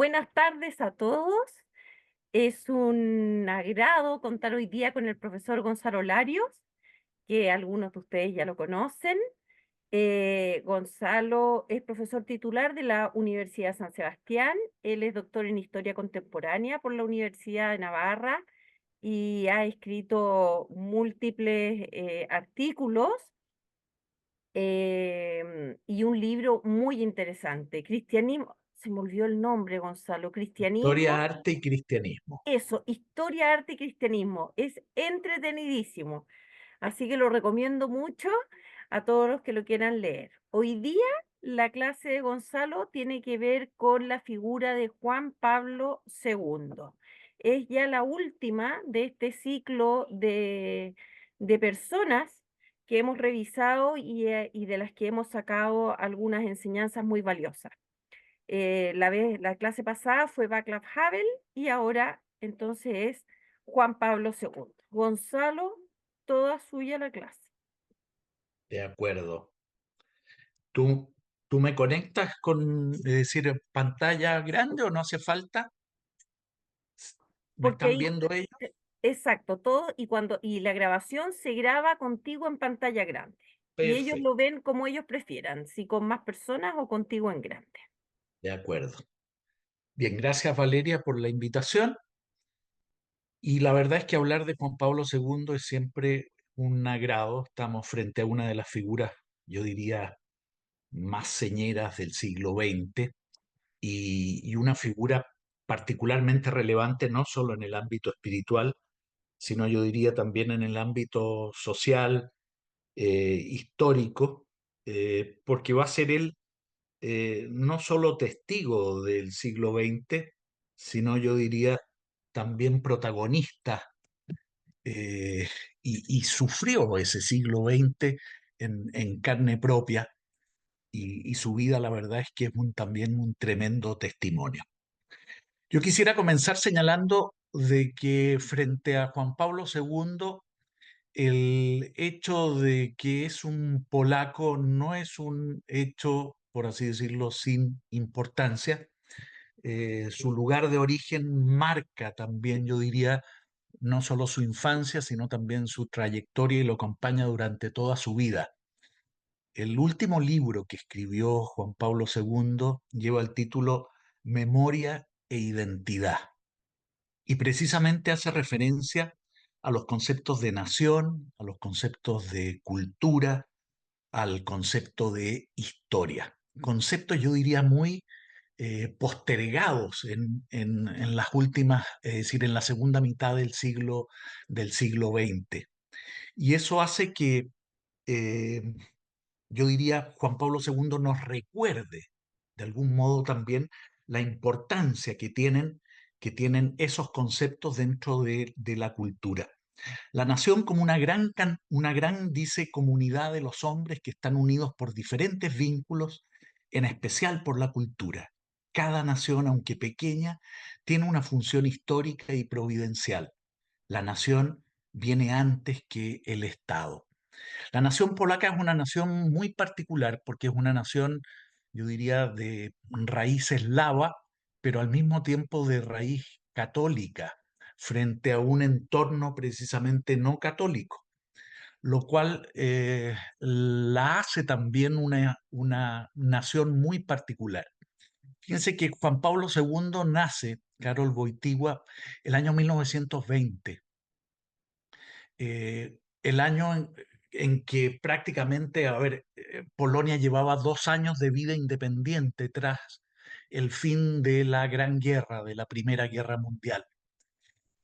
Buenas tardes a todos. Es un agrado contar hoy día con el profesor Gonzalo Larios, que algunos de ustedes ya lo conocen. Gonzalo es profesor titular de la Universidad San Sebastián. Él es doctor en Historia Contemporánea por la Universidad de Navarra y ha escrito múltiples artículos y un libro muy interesante. Cristianismo, se me olvidó el nombre, Gonzalo. Historia, Cristianismo. arte y cristianismo. Eso, historia, arte y cristianismo. Es entretenidísimo. Así que lo recomiendo mucho a todos los que lo quieran leer. Hoy día la clase de Gonzalo tiene que ver con la figura de Juan Pablo II. Es ya la última de este ciclo de personas que hemos revisado y de las que hemos sacado algunas enseñanzas muy valiosas. La clase pasada fue Václav Havel y ahora entonces es Juan Pablo II. Gonzalo, toda suya la clase. De acuerdo. ¿Tú, tú me conectas con, es decir, pantalla grande o no hace falta? ¿Me Porque están ahí, viendo ellos? exacto, todo y la grabación se graba contigo en pantalla grande. Y ellos lo Perfecto. ven como ellos prefieran, si con más personas o contigo en grande. De acuerdo. Bien, gracias Valeria por la invitación. Y la verdad es que hablar de Juan Pablo II es siempre un agrado. Estamos frente a una de las figuras, yo diría, más señeras del siglo XX y una figura particularmente relevante no solo en el ámbito espiritual, sino yo diría también en el ámbito social, histórico, porque va a ser él no solo testigo del siglo XX, sino yo diría también protagonista, y sufrió ese siglo XX en carne propia, y su vida la verdad es que es también un tremendo testimonio. Yo quisiera comenzar señalando de que frente a Juan Pablo II, el hecho de que es un polaco no es un hecho, por así decirlo, sin importancia. Su lugar de origen marca también, yo diría, no solo su infancia, sino también su trayectoria y lo acompaña durante toda su vida. El último libro que escribió Juan Pablo II lleva el título Memoria e Identidad y precisamente hace referencia a los conceptos de nación, a los conceptos de cultura, al concepto de historia. Conceptos, yo diría, muy postergados en las últimas, es decir, en la segunda mitad del siglo XX. Y eso hace que, eh, yo diría, Juan Pablo II nos recuerde de algún modo también la importancia que tienen esos conceptos dentro de la cultura. La nación como una gran, dice, comunidad de los hombres que están unidos por diferentes vínculos, en especial por la cultura. Cada nación, aunque pequeña, tiene una función histórica y providencial. La nación viene antes que el Estado. La nación polaca es una nación muy particular porque es una nación, yo diría, de raíz eslava, pero al mismo tiempo de raíz católica, frente a un entorno precisamente no católico, lo cual la hace también una nación muy particular. Fíjense que Juan Pablo II nace, Karol Wojtyła, el año 1920, el año en que prácticamente, a ver, Polonia llevaba 2 años de vida independiente tras el fin de la Gran Guerra, de la Primera Guerra Mundial.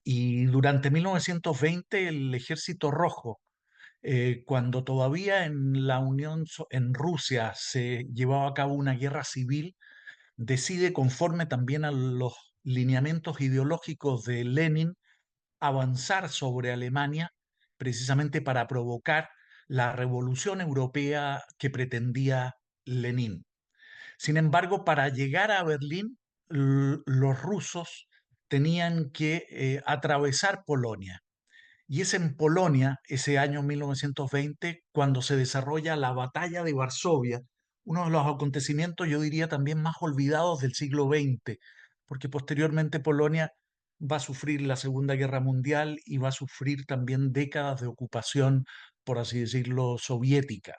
Y durante 1920 el Ejército Rojo, cuando todavía en Rusia se llevaba a cabo una guerra civil, decide, conforme también a los lineamientos ideológicos de Lenin, avanzar sobre Alemania precisamente para provocar la revolución europea que pretendía Lenin. Sin embargo, para llegar a Berlín, los rusos tenían que atravesar Polonia. Y es en Polonia, ese año 1920, cuando se desarrolla la batalla de Varsovia, uno de los acontecimientos, yo diría, también más olvidados del siglo XX, porque posteriormente Polonia va a sufrir la Segunda Guerra Mundial y va a sufrir también décadas de ocupación, por así decirlo, soviética.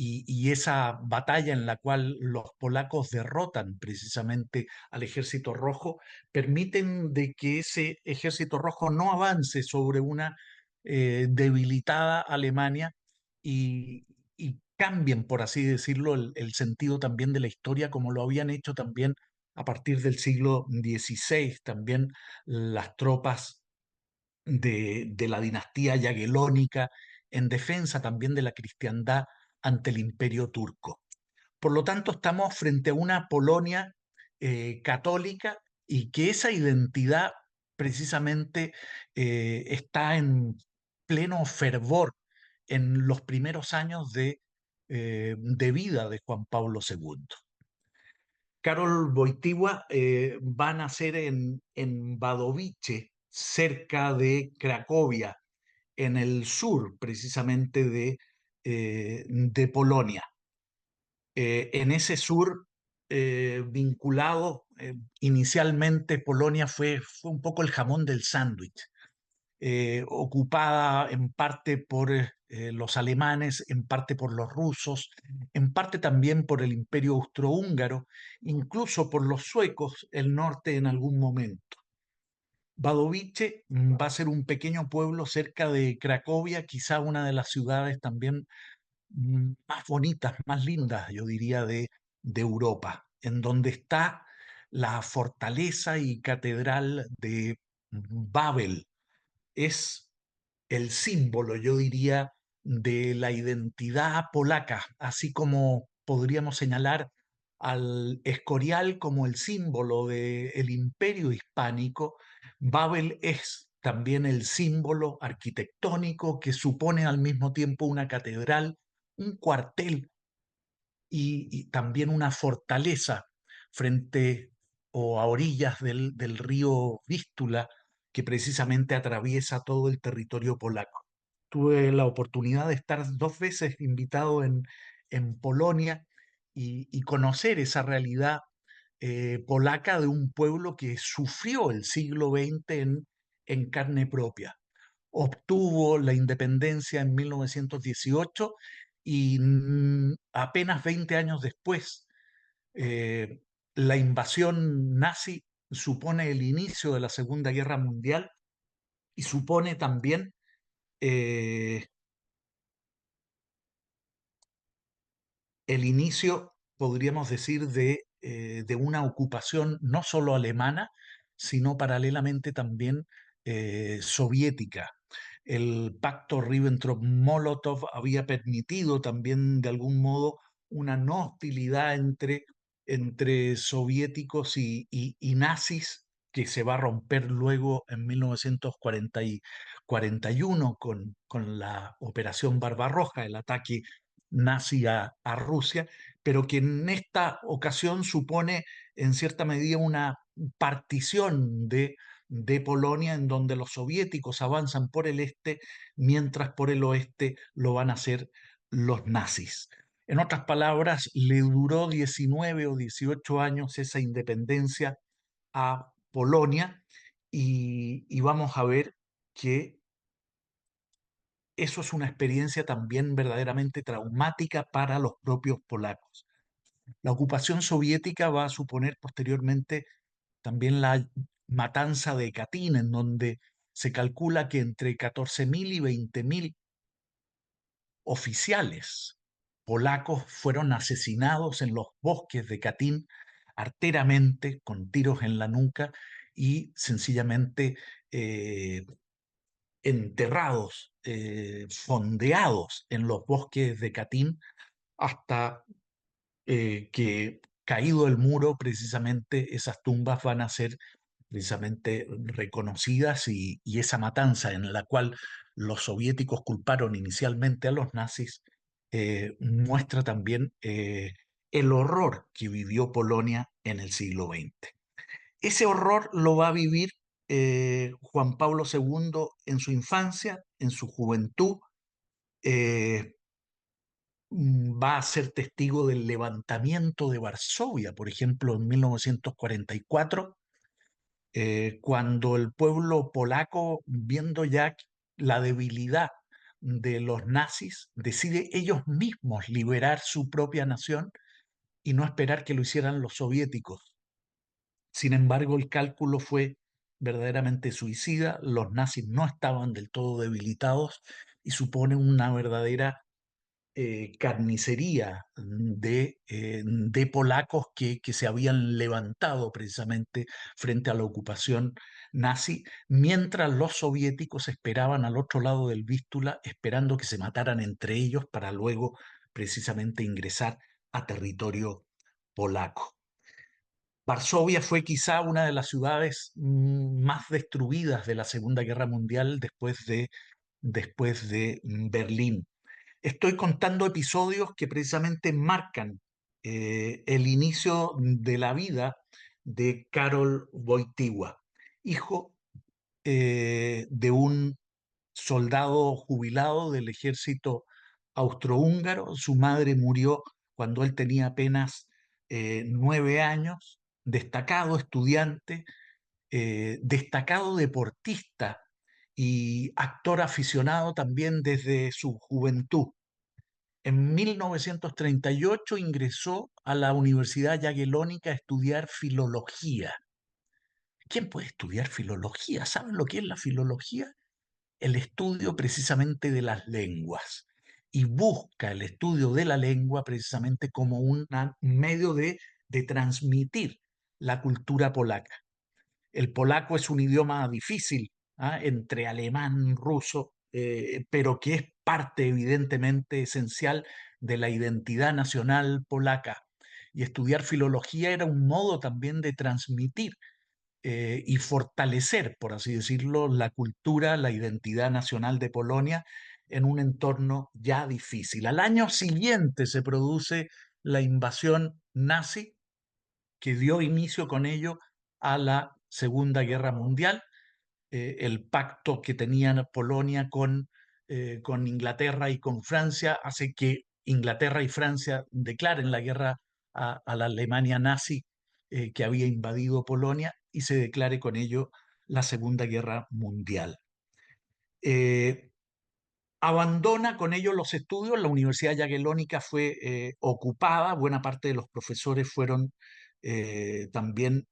Y esa batalla en la cual los polacos derrotan precisamente al ejército rojo, permiten de que ese ejército rojo no avance sobre una debilitada Alemania y cambien, por así decirlo, el sentido también de la historia, como lo habían hecho también a partir del siglo XVI, también las tropas de la dinastía Yagelónica, en defensa también de la cristiandad ante el imperio turco. Por lo tanto, estamos frente a una Polonia católica y que esa identidad precisamente está en pleno fervor en los primeros años de vida de Juan Pablo II. Karol Wojtyła va a nacer en Wadowice, cerca de Cracovia, en el sur precisamente de Polonia. En ese sur vinculado, inicialmente Polonia fue un poco el jamón del sándwich, ocupada en parte por los alemanes, en parte por los rusos, en parte también por el imperio austrohúngaro, incluso por los suecos, el norte en algún momento. Wadowice va a ser un pequeño pueblo cerca de Cracovia, quizá una de las ciudades también más bonitas, más lindas, yo diría, de Europa, en donde está la fortaleza y catedral de Babel. Es el símbolo, yo diría, de la identidad polaca, así como podríamos señalar al Escorial como el símbolo del imperio hispánico. Babel es también el símbolo arquitectónico que supone al mismo tiempo una catedral, un cuartel y también una fortaleza frente o a orillas del río Vístula, que precisamente atraviesa todo el territorio polaco. Tuve la oportunidad de estar 2 veces invitado en Polonia y conocer esa realidad polaca de un pueblo que sufrió el siglo XX en carne propia. Obtuvo la independencia en 1918 y apenas 20 años después, eh, la invasión nazi supone el inicio de la Segunda Guerra Mundial y supone también eh, el inicio, podríamos decir, de una ocupación no solo alemana, sino paralelamente también soviética. El pacto Ribbentrop-Molotov había permitido también, de algún modo, una no hostilidad entre soviéticos y nazis, que se va a romper luego en 1941 con la Operación Barbarroja, el ataque nazi a Rusia, pero que en esta ocasión supone en cierta medida una partición de Polonia, en donde los soviéticos avanzan por el este, mientras por el oeste lo van a hacer los nazis. En otras palabras, le duró 19 o 18 años esa independencia a Polonia y vamos a ver que eso es una experiencia también verdaderamente traumática para los propios polacos. La ocupación soviética va a suponer posteriormente también la matanza de Katyn, en donde se calcula que entre 14.000 y 20.000 oficiales polacos fueron asesinados en los bosques de Katyn arteramente, con tiros en la nuca y sencillamente enterrados, fondeados en los bosques de Katyn hasta que caído el muro, precisamente esas tumbas van a ser precisamente reconocidas y esa matanza en la cual los soviéticos culparon inicialmente a los nazis muestra también el horror que vivió Polonia en el siglo XX. Ese horror lo va a vivir Juan Pablo II en su infancia, en su juventud. eh, Va a ser testigo del levantamiento de Varsovia, por ejemplo, en 1944, cuando el pueblo polaco, viendo ya la debilidad de los nazis, decide ellos mismos liberar su propia nación y no esperar que lo hicieran los soviéticos. Sin embargo, el cálculo fue verdaderamente suicida, los nazis no estaban del todo debilitados y supone una verdadera carnicería de polacos que se habían levantado precisamente frente a la ocupación nazi, mientras los soviéticos esperaban al otro lado del Vístula, esperando que se mataran entre ellos para luego precisamente ingresar a territorio polaco. Varsovia fue quizá una de las ciudades más destruidas de la Segunda Guerra Mundial después de Berlín. Estoy contando episodios que precisamente marcan el inicio de la vida de Karol Wojtyła, hijo de un soldado jubilado del ejército austrohúngaro. Su madre murió cuando él tenía apenas 9 años, destacado estudiante, destacado deportista y actor aficionado también desde su juventud. En 1938 ingresó a la Universidad Jagellónica a estudiar filología. ¿Quién puede estudiar filología? ¿Saben lo que es la filología? El estudio precisamente de las lenguas. Y busca el estudio de la lengua precisamente como un medio de transmitir la cultura polaca. El polaco es un idioma difícil, entre alemán, ruso, pero que es parte evidentemente esencial de la identidad nacional polaca. Y estudiar filología era un modo también de transmitir y fortalecer, por así decirlo, la cultura, la identidad nacional de Polonia en un entorno ya difícil. Al año siguiente se produce la invasión nazi que dio inicio con ello a la Segunda Guerra Mundial. El pacto que tenía Polonia con Inglaterra y con Francia hace que Inglaterra y Francia declaren la guerra a la Alemania nazi que había invadido Polonia y se declare con ello la Segunda Guerra Mundial. Eh, Abandona con ello los estudios, la Universidad Jagellónica fue ocupada, buena parte de los profesores fueron también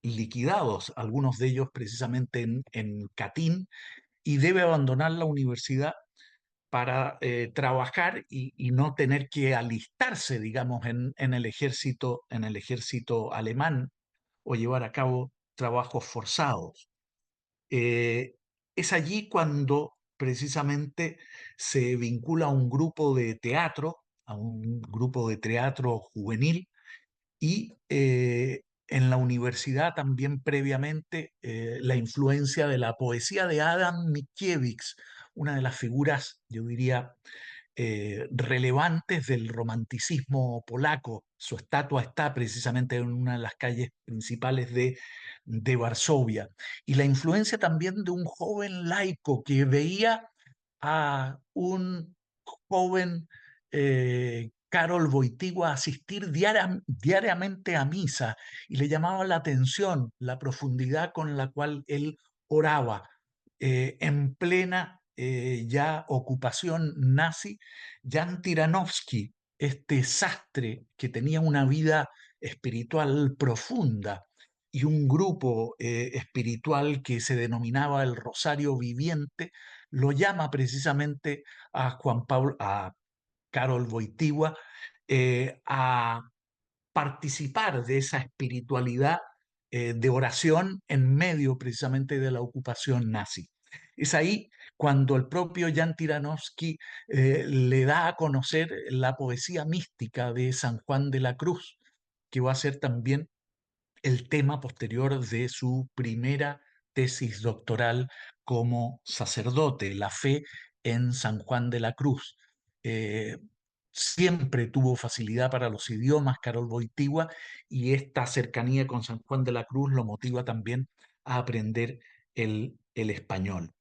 liquidados, algunos de ellos precisamente en Katyn, y debe abandonar la universidad para trabajar y no tener que alistarse, digamos, en el ejército alemán o llevar a cabo trabajos forzados. Eh, es allí cuando precisamente se vincula a un grupo de teatro, a un grupo de teatro juvenil, y en la universidad también previamente la influencia de la poesía de Adam Mickiewicz, una de las figuras, yo diría, relevantes del romanticismo polaco. Su estatua está precisamente en una de las calles principales de Varsovia. Y la influencia también de un joven laico que veía a un joven Karol Wojtyła asistir diariamente a misa y le llamaba la atención la profundidad con la cual él oraba en plena ya ocupación nazi. Jan Tiranovsky, este sastre que tenía una vida espiritual profunda y un grupo espiritual que se denominaba el Rosario Viviente, lo llama precisamente a Juan Pablo, a Karol Wojtyła, a participar de esa espiritualidad de oración en medio precisamente de la ocupación nazi. Es ahí cuando el propio Jan Tiranovsky le da a conocer la poesía mística de San Juan de la Cruz, que va a ser también el tema posterior de su primera tesis doctoral como sacerdote, la fe en San Juan de la Cruz. Eh, Siempre tuvo facilidad para los idiomas Karol Wojtyła y esta cercanía con San Juan de la Cruz lo motiva también a aprender el español.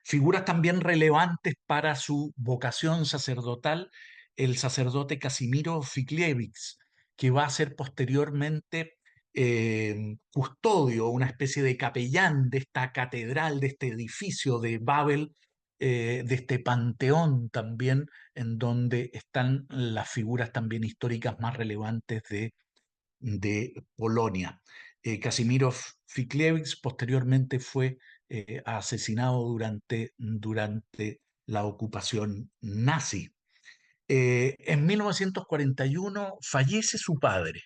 Figuras también relevantes para su vocación sacerdotal, el sacerdote Casimiro Figliewicz, que va a ser posteriormente custodio, una especie de capellán de esta catedral, de este edificio de Babel, de este panteón también, en donde están las figuras también históricas más relevantes de Polonia. Casimiro Fiklewicz posteriormente fue asesinado durante la ocupación nazi. En 1941 fallece su padre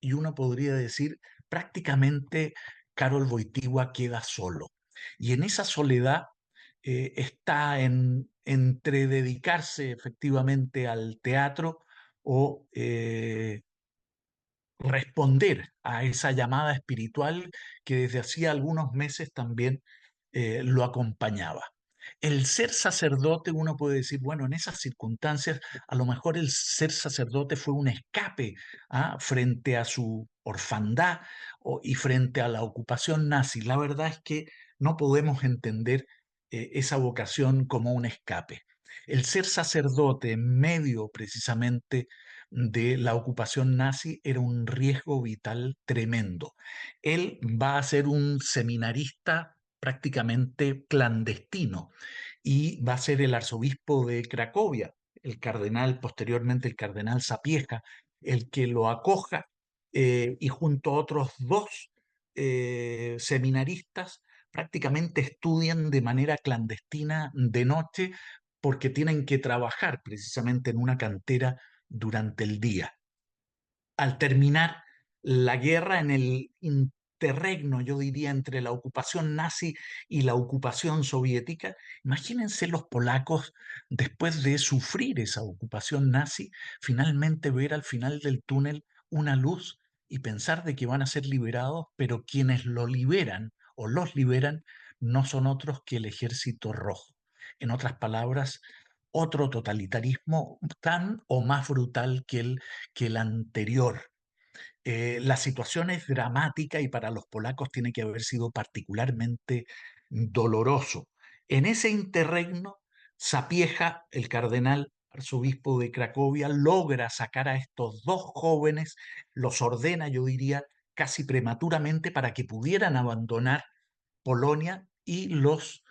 y uno podría decir prácticamente Karol Wojtyła queda solo. Y en esa soledad está entre dedicarse efectivamente al teatro o responder a esa llamada espiritual que desde hacía algunos meses también lo acompañaba. El ser sacerdote, uno puede decir, bueno, en esas circunstancias, a lo mejor el ser sacerdote fue un escape frente a su orfandad y frente a la ocupación nazi. La verdad es que no podemos entender esa vocación como un escape. El ser sacerdote en medio precisamente de la ocupación nazi era un riesgo vital tremendo. Él va a ser un seminarista prácticamente clandestino y va a ser el arzobispo de Cracovia, el cardenal, posteriormente el cardenal Sapieha, el que lo acoja y junto a otros dos seminaristas prácticamente estudian de manera clandestina de noche porque tienen que trabajar precisamente en una cantera durante el día. Al terminar la guerra en el interregno, yo diría, entre la ocupación nazi y la ocupación soviética, imagínense los polacos, después de sufrir esa ocupación nazi, finalmente ver al final del túnel una luz y pensar de que van a ser liberados, pero quienes lo liberan o los liberan no son otros que el Ejército Rojo. En otras palabras, otro totalitarismo tan o más brutal que el anterior. La situación es dramática y para los polacos tiene que haber sido particularmente doloroso. En ese interregno, Sapieha, el cardenal arzobispo de Cracovia, logra sacar a estos dos jóvenes, los ordena, yo diría, casi prematuramente para que pudieran abandonar Polonia y los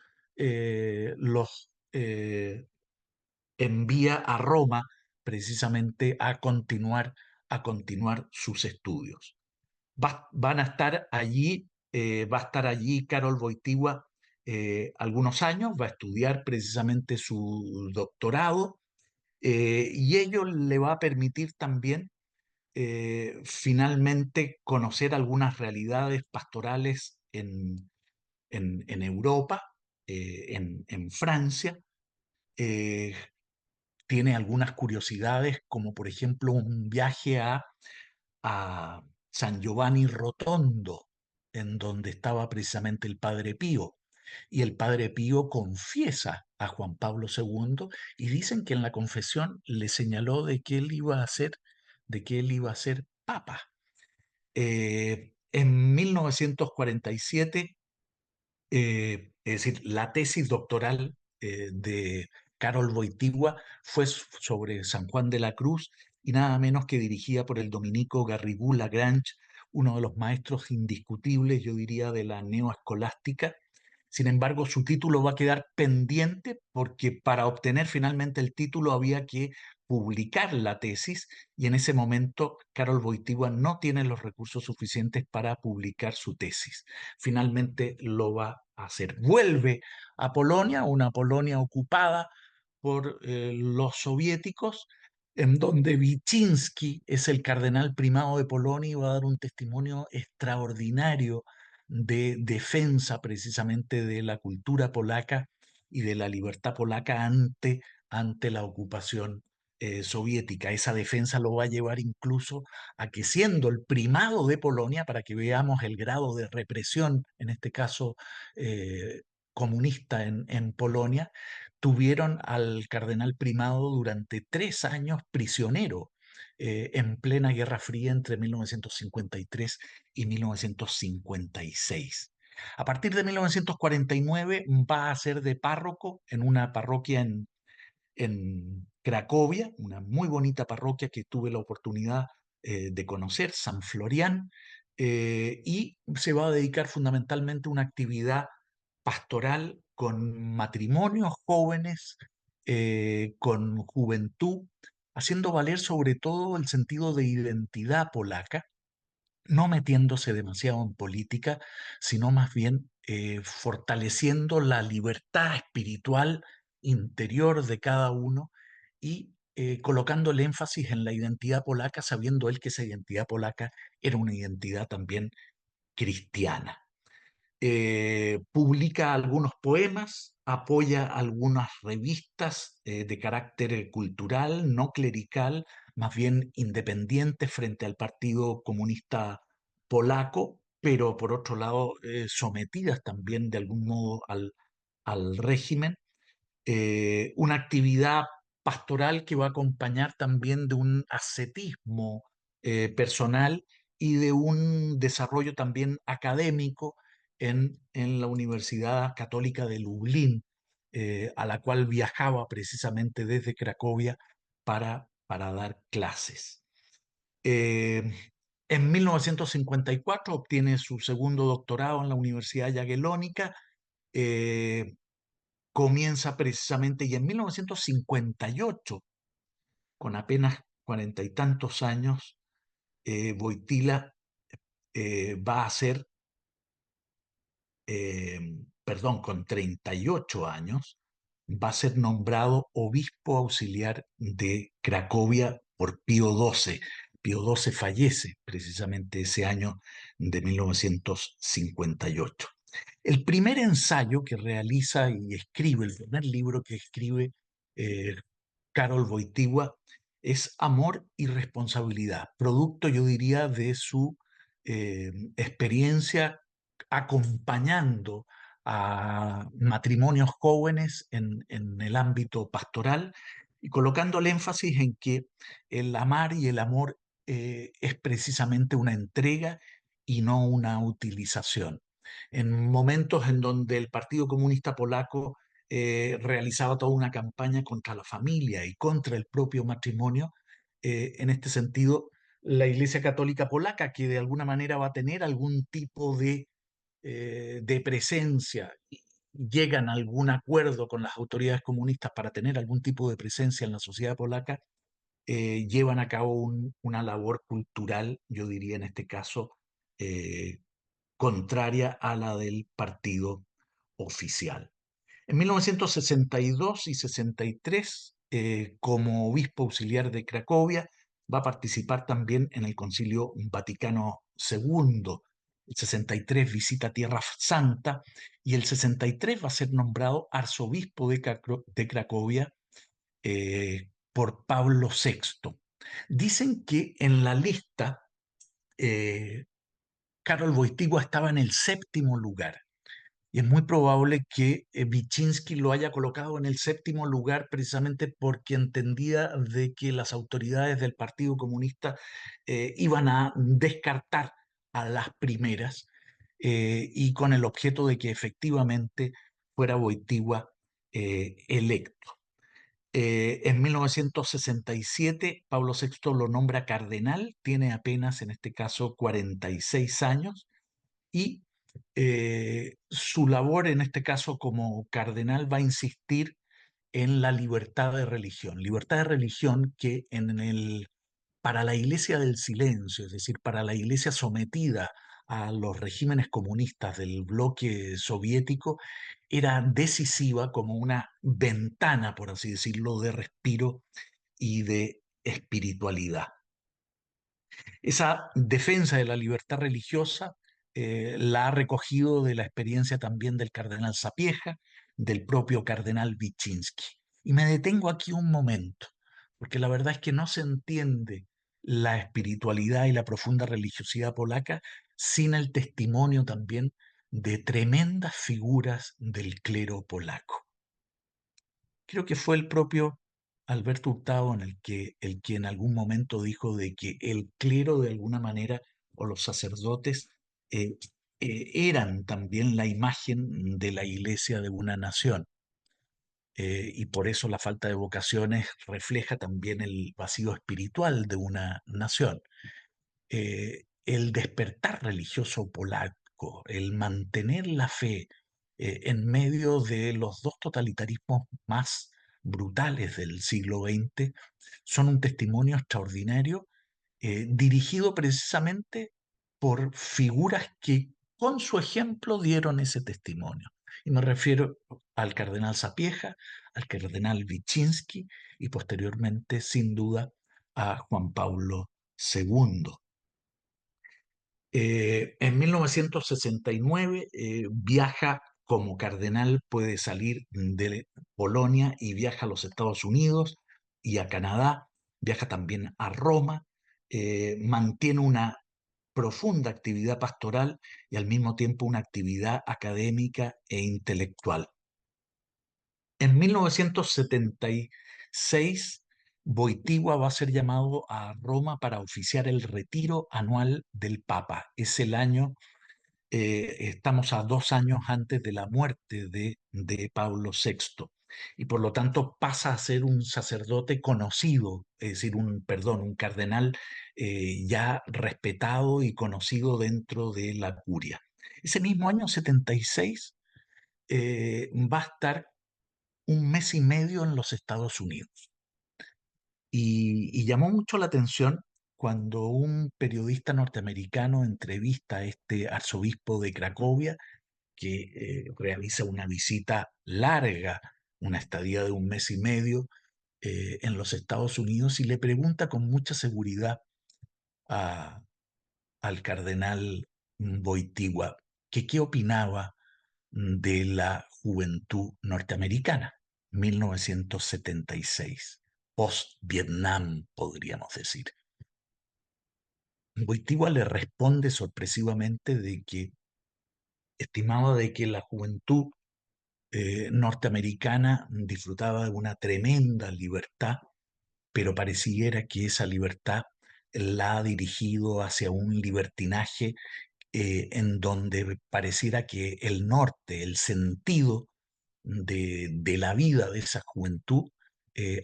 envía a Roma precisamente a continuar sus estudios. Van a estar allí, va a estar allí Karol Wojtyła algunos años, va a estudiar precisamente su doctorado y ello le va a permitir también finalmente conocer algunas realidades pastorales en Europa, en Francia. Eh, Tiene algunas curiosidades, como por ejemplo un viaje a San Giovanni Rotondo, en donde estaba precisamente el Padre Pío. Y el Padre Pío confiesa a Juan Pablo II y dicen que en la confesión le señaló de que él iba a ser papa. En 1947 es decir, la tesis doctoral de Karol Wojtyła fue sobre San Juan de la Cruz y nada menos que dirigida por el dominico Garrigou Lagrange, uno de los maestros indiscutibles, yo diría, de la neoescolástica. Sin embargo, su título va a quedar pendiente porque para obtener finalmente el título había que publicar la tesis y en ese momento Karol Wojtyła no tiene los recursos suficientes para publicar su tesis. Finalmente lo va a hacer. Vuelve a Polonia, una Polonia ocupada por los soviéticos, en donde Wyszynski es el cardenal primado de Polonia y va a dar un testimonio extraordinario de defensa precisamente de la cultura polaca y de la libertad polaca ante la ocupación soviética. Esa defensa lo va a llevar incluso a que siendo el primado de Polonia, para que veamos el grado de represión, en este caso comunista en Polonia, tuvieron al cardenal primado durante 3 años prisionero en plena Guerra Fría entre 1953 y 1956. A partir de 1949 va a ser de párroco en una parroquia en Cracovia, una muy bonita parroquia que tuve la oportunidad de conocer, San Florián, y se va a dedicar fundamentalmente a una actividad pastoral con matrimonios jóvenes, con juventud, haciendo valer sobre todo el sentido de identidad polaca, no metiéndose demasiado en política, sino más bien fortaleciendo la libertad espiritual interior de cada uno y colocando el énfasis en la identidad polaca, sabiendo él que esa identidad polaca era una identidad también cristiana. Publica algunos poemas, apoya algunas revistas de carácter cultural, no clerical, más bien independientes frente al Partido Comunista Polaco, pero por otro lado sometidas también de algún modo al régimen, una actividad pastoral que va a acompañar también de un ascetismo personal y de un desarrollo también académico en la Universidad Católica de Lublin, a la cual viajaba precisamente desde Cracovia para dar clases. Eh, en 1954 obtiene su segundo doctorado en la Universidad Jagellónica, eh, comienza precisamente, y en 1958, con apenas cuarenta y tantos años, Wojtyła va a ser, eh, perdón, con 38 años, va a ser nombrado obispo auxiliar de Cracovia por Pío XII. Pío XII fallece precisamente ese año de 1958. El primer ensayo que realiza y escribe, el primer libro que escribe eh, Karol Wojtyła es Amor y Responsabilidad, producto, yo diría, de su experiencia acompañando a matrimonios jóvenes en el ámbito pastoral y colocando el énfasis en que el amar y el amor es precisamente una entrega y no una utilización. En momentos en donde el Partido Comunista Polaco realizaba toda una campaña contra la familia y contra el propio matrimonio, en este sentido, la Iglesia Católica Polaca, que de alguna manera va a tener algún tipo de presencia, llegan a algún acuerdo con las autoridades comunistas para tener algún tipo de presencia en la sociedad polaca, llevan a cabo una labor cultural, yo diría en este caso, eh, contraria a la del partido oficial. En 1962 y 63, como obispo auxiliar de Cracovia, va a participar también en el Concilio Vaticano II. El 63 visita Tierra Santa y el 63 va a ser nombrado arzobispo de Cracovia por Pablo VI. Dicen que en la lista Karol Wojtyła estaba en el séptimo lugar. Y es muy probable que Wyszynski lo haya colocado en el séptimo lugar precisamente porque entendía de que las autoridades del Partido Comunista iban a descartar a las primeras y con el objeto de que efectivamente fuera Wojtyła electo. En 1967, Pablo VI lo nombra cardenal, tiene apenas en este caso 46 años y su labor en este caso como cardenal va a insistir en la libertad de religión que para la iglesia del silencio, es decir, para la iglesia sometida a los regímenes comunistas del bloque soviético, era decisiva como una ventana, por así decirlo, de respiro y de espiritualidad. Esa defensa de la libertad religiosa la ha recogido de la experiencia también del cardenal Sapieha, del propio cardenal Wyszynski. Y me detengo aquí un momento, porque la verdad es que no se entiende la espiritualidad y la profunda religiosidad polaca sin el testimonio también de tremendas figuras del clero polaco. Creo que fue el propio Alberto Hurtado el que en algún momento dijo de que el clero de alguna manera o los sacerdotes eh, eran también la imagen de la iglesia de una nación. Y por eso la falta de vocaciones refleja también el vacío espiritual de una nación. el despertar religioso polaco, el mantener la fe en medio de los dos totalitarismos más brutales del siglo XX, son un testimonio extraordinario, dirigido precisamente por figuras que con su ejemplo dieron ese testimonio. Y me refiero al cardenal Sapieha, al cardenal Wyszynski y posteriormente, sin duda, a Juan Pablo II. En 1969 viaja como cardenal, puede salir de Polonia y viaja a los Estados Unidos y a Canadá, viaja también a Roma, mantiene una profunda actividad pastoral y al mismo tiempo una actividad académica e intelectual. En 1976, Wojtyła va a ser llamado a Roma para oficiar el retiro anual del Papa. Es el año, estamos a 2 años antes de la muerte de Pablo VI y por lo tanto pasa a ser un sacerdote conocido, es decir, un cardenal ya respetado y conocido dentro de la curia. Ese mismo año 76 va a estar un mes y medio en los Estados Unidos. Y llamó mucho la atención cuando un periodista norteamericano entrevista a este arzobispo de Cracovia, que realiza una visita larga, una estadía de un mes y medio en los Estados Unidos, y le pregunta con mucha seguridad a- al cardenal Wojtyła que qué opinaba de la juventud norteamericana, 1976, post-Vietnam, podríamos decir. Wojtyła le responde sorpresivamente de que estimaba de que la juventud norteamericana disfrutaba de una tremenda libertad, pero pareciera que esa libertad la ha dirigido hacia un libertinaje en donde pareciera que el norte, el sentido de la vida de esa juventud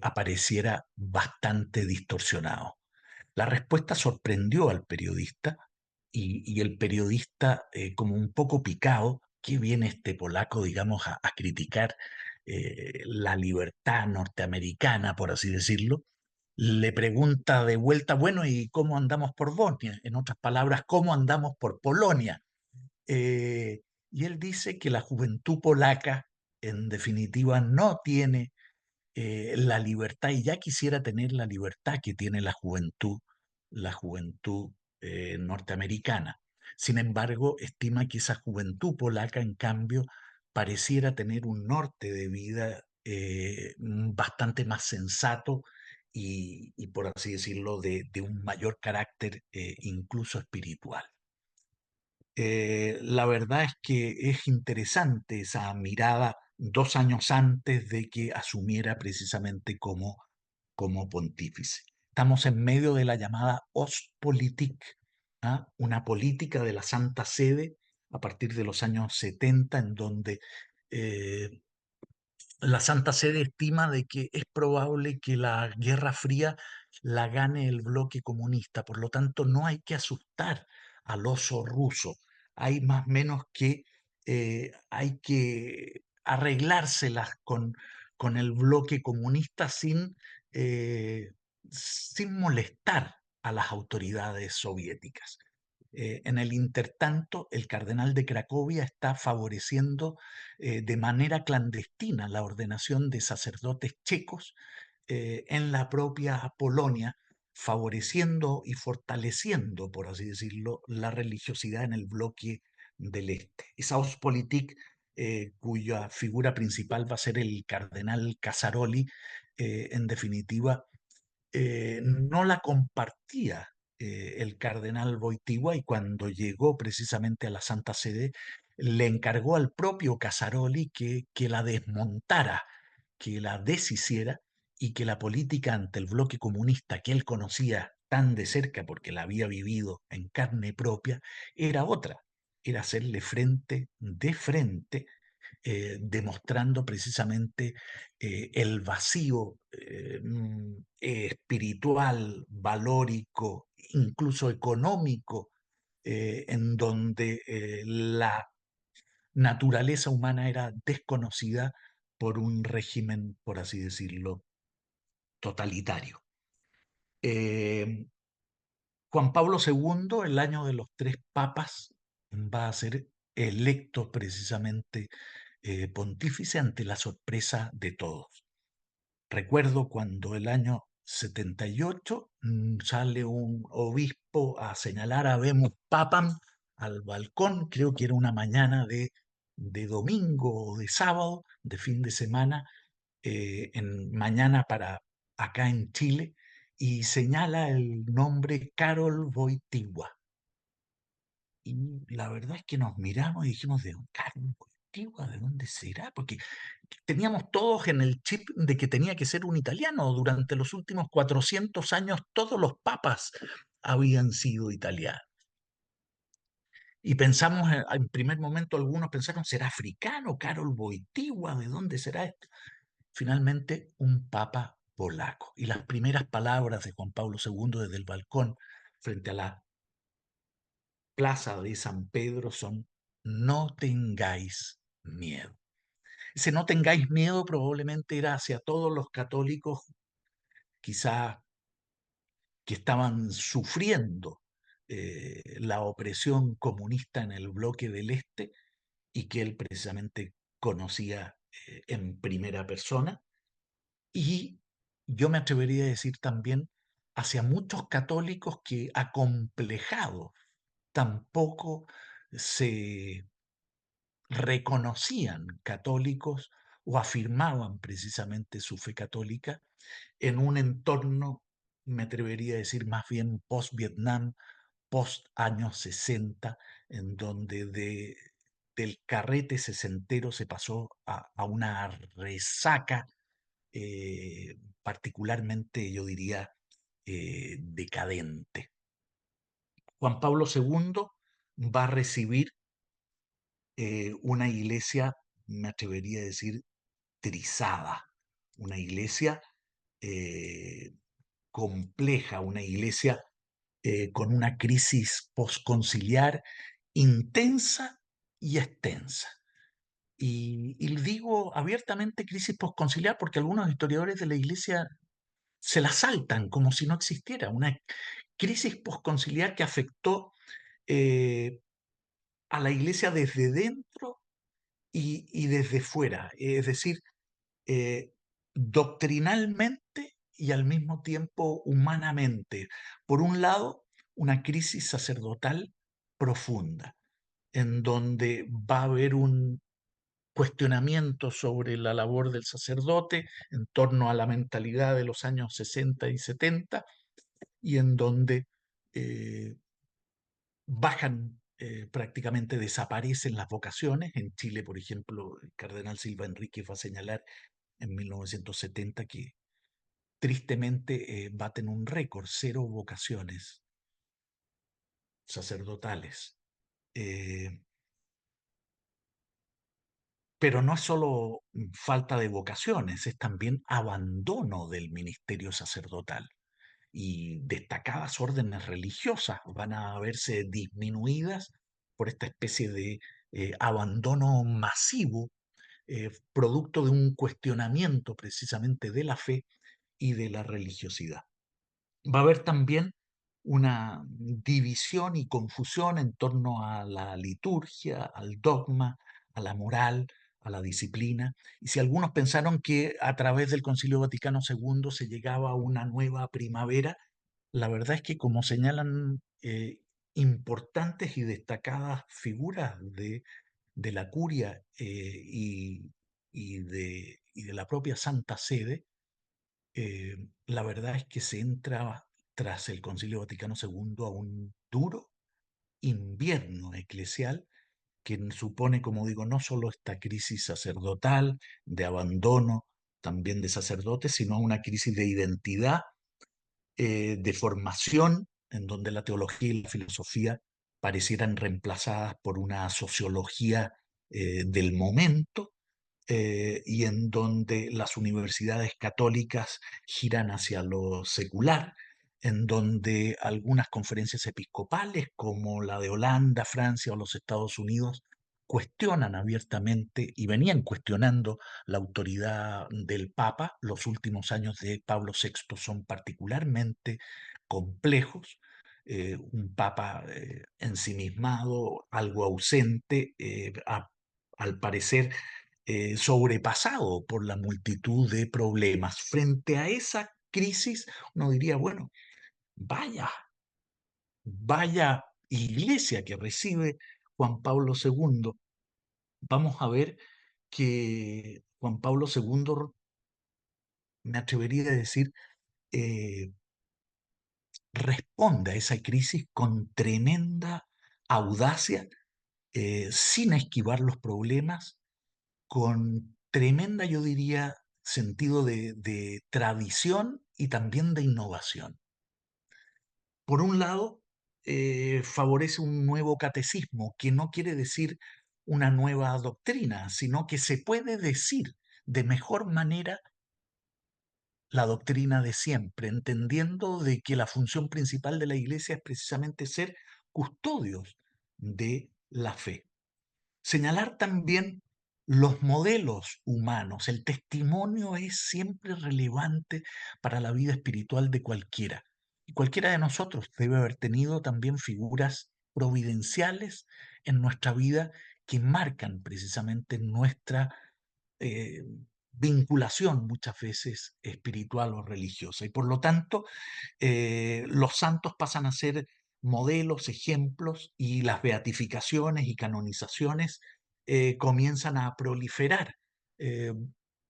apareciera bastante distorsionado. La respuesta sorprendió al periodista y el periodista, como un poco picado, que viene este polaco, digamos, a criticar la libertad norteamericana, por así decirlo, le pregunta de vuelta, bueno, ¿y cómo andamos por Bosnia? En otras palabras, ¿cómo andamos por Polonia? Y él dice que la juventud polaca, en definitiva, no tiene la libertad y ya quisiera tener la libertad que tiene la juventud norteamericana. Sin embargo, estima que esa juventud polaca, en cambio, pareciera tener un norte de vida bastante más sensato y, por así decirlo, de un mayor carácter incluso espiritual. La verdad es que es interesante esa mirada 2 años antes de que asumiera precisamente como pontífice. Estamos en medio de la llamada Ostpolitik, ¿ah? Una política de la Santa Sede a partir de los años 70, en donde eh, la Santa Sede estima de que es probable que la Guerra Fría la gane el bloque comunista, por lo tanto no hay que asustar al oso ruso, hay más o menos que hay que arreglárselas con el bloque comunista sin molestar a las autoridades soviéticas. En el intertanto, el cardenal de Cracovia está favoreciendo de manera clandestina la ordenación de sacerdotes checos en la propia Polonia, favoreciendo y fortaleciendo, por así decirlo, la religiosidad en el bloque del este. Esa Ostpolitik, cuya figura principal va a ser el cardenal Casaroli, en definitiva, no la compartía el cardenal Wojtyła y cuando llegó precisamente a la Santa Sede le encargó al propio Casaroli que la desmontara, que la deshiciera y que la política ante el bloque comunista que él conocía tan de cerca porque la había vivido en carne propia era otra, era hacerle frente de frente demostrando precisamente el vacío espiritual, valórico, incluso económico en donde la naturaleza humana era desconocida por un régimen, por así decirlo, totalitario. Eh, Juan Pablo II, el año de los tres papas, va a ser electo precisamente pontífice ante la sorpresa de todos. Recuerdo cuando el año 78 sale un obispo a señalar a Habemus Papam al balcón, creo que era una mañana de domingo o de sábado, de fin de semana, en mañana para acá en Chile, y señala el nombre Karol Wojtyła. Y la verdad es que nos miramos y dijimos, ¿de dónde, Karol Wojtyła, de dónde será? Porque teníamos todos en el chip de que tenía que ser un italiano. Durante los últimos 400 años todos los papas habían sido italianos. Y pensamos, en primer momento algunos pensaron, ¿será africano? Karol Wojtyła, ¿de dónde será esto? Finalmente un papa polaco. Y las primeras palabras de Juan Pablo II desde el balcón frente a la plaza de San Pedro son: no tengáis miedo. Ese no tengáis miedo probablemente era hacia todos los católicos, quizá que estaban sufriendo la opresión comunista en el bloque del Este y que él precisamente conocía en primera persona. Y yo me atrevería a decir también hacia muchos católicos que, acomplejados, tampoco se reconocían católicos o afirmaban precisamente su fe católica en un entorno, me atrevería a decir, más bien post-Vietnam, post-años 60, en donde del carrete sesentero se pasó a una resaca particularmente, yo diría, decadente. Juan Pablo II va a recibir una iglesia, me atrevería a decir, trizada, una iglesia eh, compleja, una iglesia con una crisis posconciliar intensa y extensa. Y digo abiertamente crisis posconciliar porque algunos historiadores de la iglesia se la saltan como si no existiera, una crisis posconciliar que afectó eh, a la iglesia desde dentro y desde fuera, es decir, eh, doctrinalmente y al mismo tiempo humanamente. Por un lado, una crisis sacerdotal profunda, en donde va a haber un cuestionamiento sobre la labor del sacerdote en torno a la mentalidad de los años 60 y 70, y en donde bajan, prácticamente desaparecen las vocaciones. En Chile, por ejemplo, el cardenal Silva Enrique va a señalar en 1970 que tristemente baten un récord, 0 vocaciones sacerdotales. Eh, pero no es solo falta de vocaciones, es también abandono del ministerio sacerdotal. Y destacadas órdenes religiosas van a verse disminuidas por esta especie de abandono masivo, producto de un cuestionamiento precisamente de la fe y de la religiosidad. Va a haber también una división y confusión en torno a la liturgia, al dogma, a la moral, a la disciplina. Y si algunos pensaron que a través del Concilio Vaticano II se llegaba a una nueva primavera, la verdad es que, como señalan importantes y destacadas figuras de la curia y de la propia Santa Sede, la verdad es que se entra tras el Concilio Vaticano II a un duro invierno eclesial que supone, como digo, no solo esta crisis sacerdotal, de abandono también de sacerdotes, sino una crisis de identidad, de formación, en donde la teología y la filosofía parecieran reemplazadas por una sociología del momento, y en donde las universidades católicas giran hacia lo secular, en donde algunas conferencias episcopales, como la de Holanda, Francia o los Estados Unidos, cuestionan abiertamente y venían cuestionando la autoridad del Papa. Los últimos años de Pablo VI son particularmente complejos. Un Papa ensimismado, algo ausente, al parecer sobrepasado por la multitud de problemas. Frente a esa crisis, uno diría, bueno, vaya, vaya iglesia que recibe Juan Pablo II. Vamos a ver que Juan Pablo II, me atrevería a decir, eh, responde a esa crisis con tremenda audacia, sin esquivar los problemas, con tremenda, yo diría, sentido de tradición y también de innovación. Por un lado, favorece un nuevo catecismo, que no quiere decir una nueva doctrina, sino que se puede decir de mejor manera la doctrina de siempre, entendiendo de que la función principal de la Iglesia es precisamente ser custodios de la fe. Señalar también los modelos humanos. El testimonio es siempre relevante para la vida espiritual de cualquiera. Y cualquiera de nosotros debe haber tenido también figuras providenciales en nuestra vida que marcan precisamente nuestra eh, vinculación muchas veces espiritual o religiosa. Y por lo tanto, los santos pasan a ser modelos, ejemplos, y las beatificaciones y canonizaciones comienzan a proliferar eh,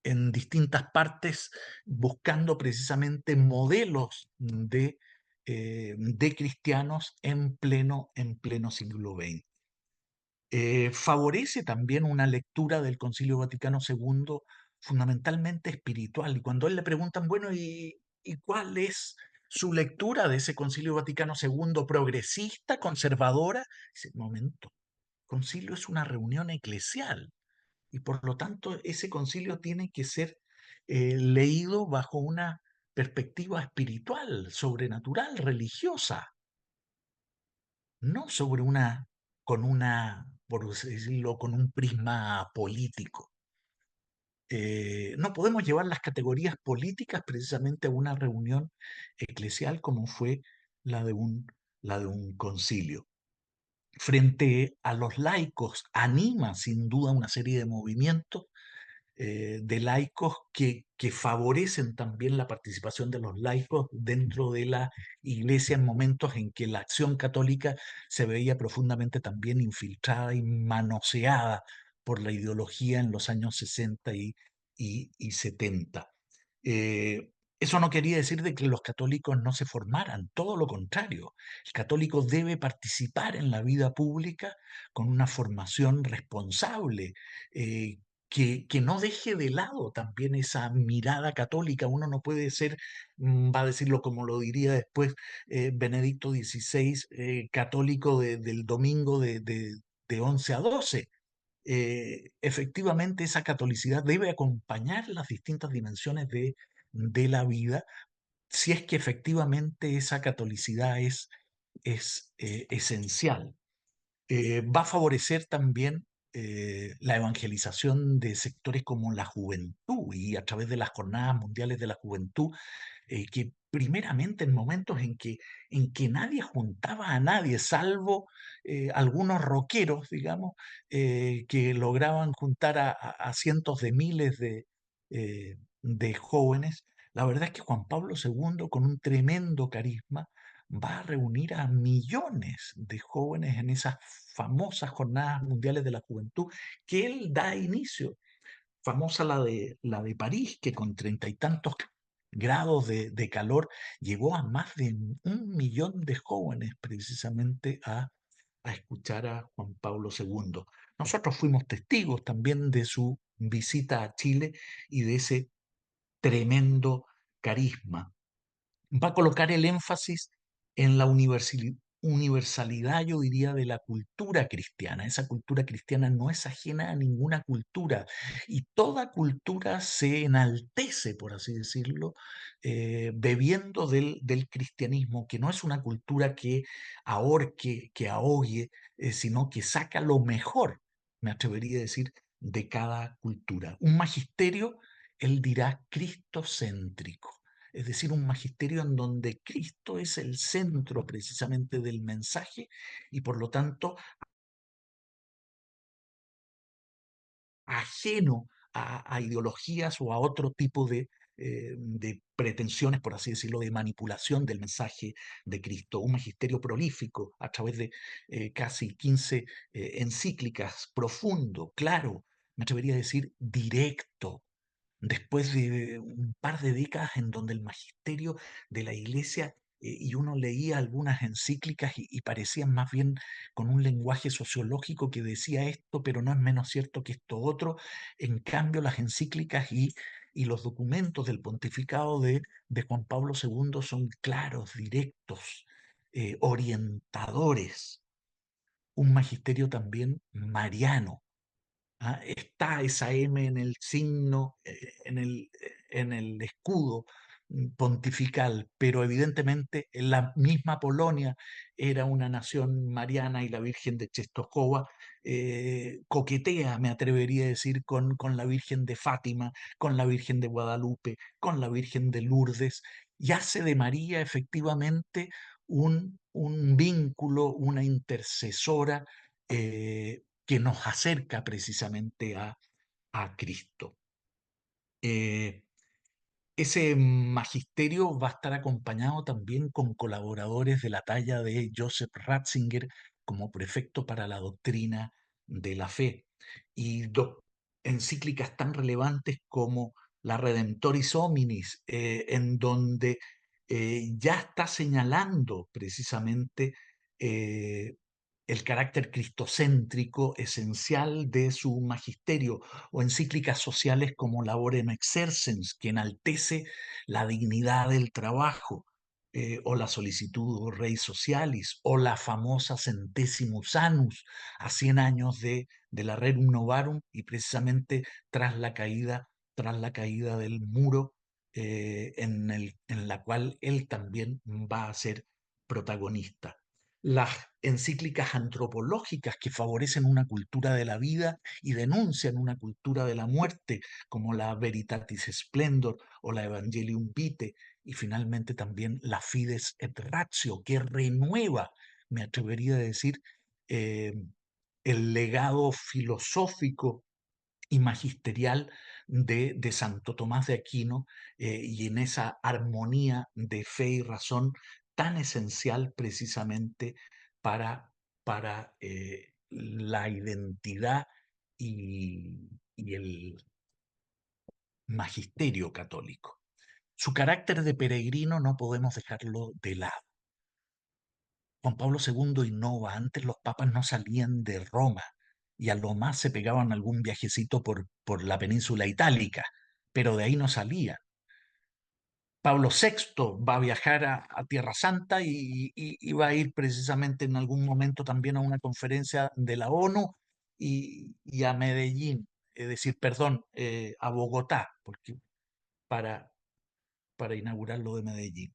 en distintas partes, buscando precisamente modelos de cristianos en pleno siglo XX. Favorece también una lectura del Concilio Vaticano II fundamentalmente espiritual. Y cuando a él le preguntan, bueno, ¿y cuál es su lectura de ese Concilio Vaticano II, progresista, conservadora? Dice, momento, concilio es una reunión eclesial y por lo tanto ese concilio tiene que ser leído bajo una perspectiva espiritual, sobrenatural, religiosa, no sobre por así decirlo, con un prisma político. No podemos llevar las categorías políticas precisamente a una reunión eclesial como fue la de la de un concilio. Frente a los laicos, anima sin duda una serie de movimientos de laicos que favorecen también la participación de los laicos dentro de la iglesia en momentos en que la acción católica se veía profundamente también infiltrada y manoseada por la ideología en los años 60 y 70. Eh, Eso no quería decir de que los católicos no se formaran, todo lo contrario. El católico debe participar en la vida pública con una formación responsable, que no deje de lado también esa mirada católica. Uno no puede ser, va a decirlo como lo diría después Benedicto XVI, católico del domingo de 11 a 12. Efectivamente, esa catolicidad debe acompañar las distintas dimensiones de la vida, si es que efectivamente esa catolicidad es esencial. Va a favorecer también la evangelización de sectores como la juventud y a través de las Jornadas Mundiales de la Juventud, que primeramente en momentos en que nadie juntaba a nadie, salvo algunos rockeros, digamos, que lograban juntar a cientos de miles de jóvenes. La verdad es que Juan Pablo II, con un tremendo carisma, va a reunir a millones de jóvenes en esas famosas Jornadas Mundiales de la Juventud que él da inicio. Famosa la de París, que con treinta y tantos grados de calor llevó a más de 1 millón de jóvenes precisamente a escuchar a Juan Pablo II. Nosotros fuimos testigos también de su visita a Chile y de ese tremendo carisma. Va a colocar el énfasis en la universalidad, yo diría, de la cultura cristiana. Esa cultura cristiana no es ajena a ninguna cultura y toda cultura se enaltece, por así decirlo, bebiendo del cristianismo, que no es una cultura que ahorque, que ahogue, sino que saca lo mejor, me atrevería a decir, de cada cultura. Un magisterio, él dirá, cristocéntrico, es decir, un magisterio en donde Cristo es el centro precisamente del mensaje y por lo tanto ajeno a ideologías o a otro tipo de pretensiones, por así decirlo, de manipulación del mensaje de Cristo. Un magisterio prolífico a través de casi 15 encíclicas, profundo, claro, me atrevería a decir directo, después de un par de décadas en donde el magisterio de la Iglesia, y uno leía algunas encíclicas y parecían más bien con un lenguaje sociológico que decía esto, pero no es menos cierto que esto otro. En cambio, las encíclicas y los documentos del pontificado de Juan Pablo II son claros, directos, orientadores. Un magisterio también mariano. ¿Ah? Está esa M en el signo, en el escudo pontifical, pero evidentemente en la misma Polonia era una nación mariana y la Virgen de Czestochowa coquetea, me atrevería a decir, con la Virgen de Fátima, con la Virgen de Guadalupe, con la Virgen de Lourdes, y hace de María efectivamente un vínculo, una intercesora que nos acerca precisamente a Cristo. Eh, Ese magisterio va a estar acompañado también con colaboradores de la talla de Joseph Ratzinger como prefecto para la doctrina de la fe y encíclicas tan relevantes como la Redemptoris Hominis, en donde ya está señalando precisamente eh, el carácter cristocéntrico esencial de su magisterio, o encíclicas sociales como Laborem Exercens, que enaltece la dignidad del trabajo, o la Solicitudo Rei Socialis, o la famosa Centesimus Annus, a 100 años de la Rerum Novarum, y precisamente tras la caída del muro, en la cual él también va a ser protagonista. Las encíclicas antropológicas que favorecen una cultura de la vida y denuncian una cultura de la muerte, como la Veritatis Splendor o la Evangelium Vitae, y finalmente también la Fides et Ratio, que renueva, me atrevería a decir, eh, el legado filosófico y magisterial de Santo Tomás de Aquino, y en esa armonía de fe y razón tan esencial precisamente para la identidad y el magisterio católico. Su carácter de peregrino no podemos dejarlo de lado. Juan Pablo II innova. Antes los papas no salían de Roma y a lo más se pegaban algún viajecito por la península itálica, pero de ahí no salía. Pablo VI va a viajar a Tierra Santa y va a ir precisamente en algún momento también a una conferencia de la ONU y a Medellín, es decir, perdón, a Bogotá, porque para, para inaugurar lo de Medellín.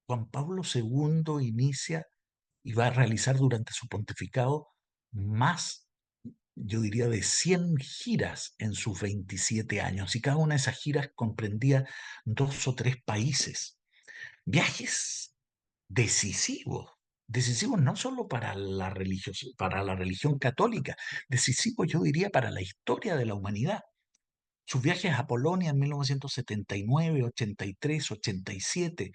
Juan Pablo II inicia y va a realizar durante su pontificado más, yo diría, de 100 giras en sus 27 años, y cada una de esas giras comprendía 2 o 3 países. Viajes decisivos, decisivos no solo para la religión católica, decisivos yo diría para la historia de la humanidad. Sus viajes a Polonia en 1979, 83, 87,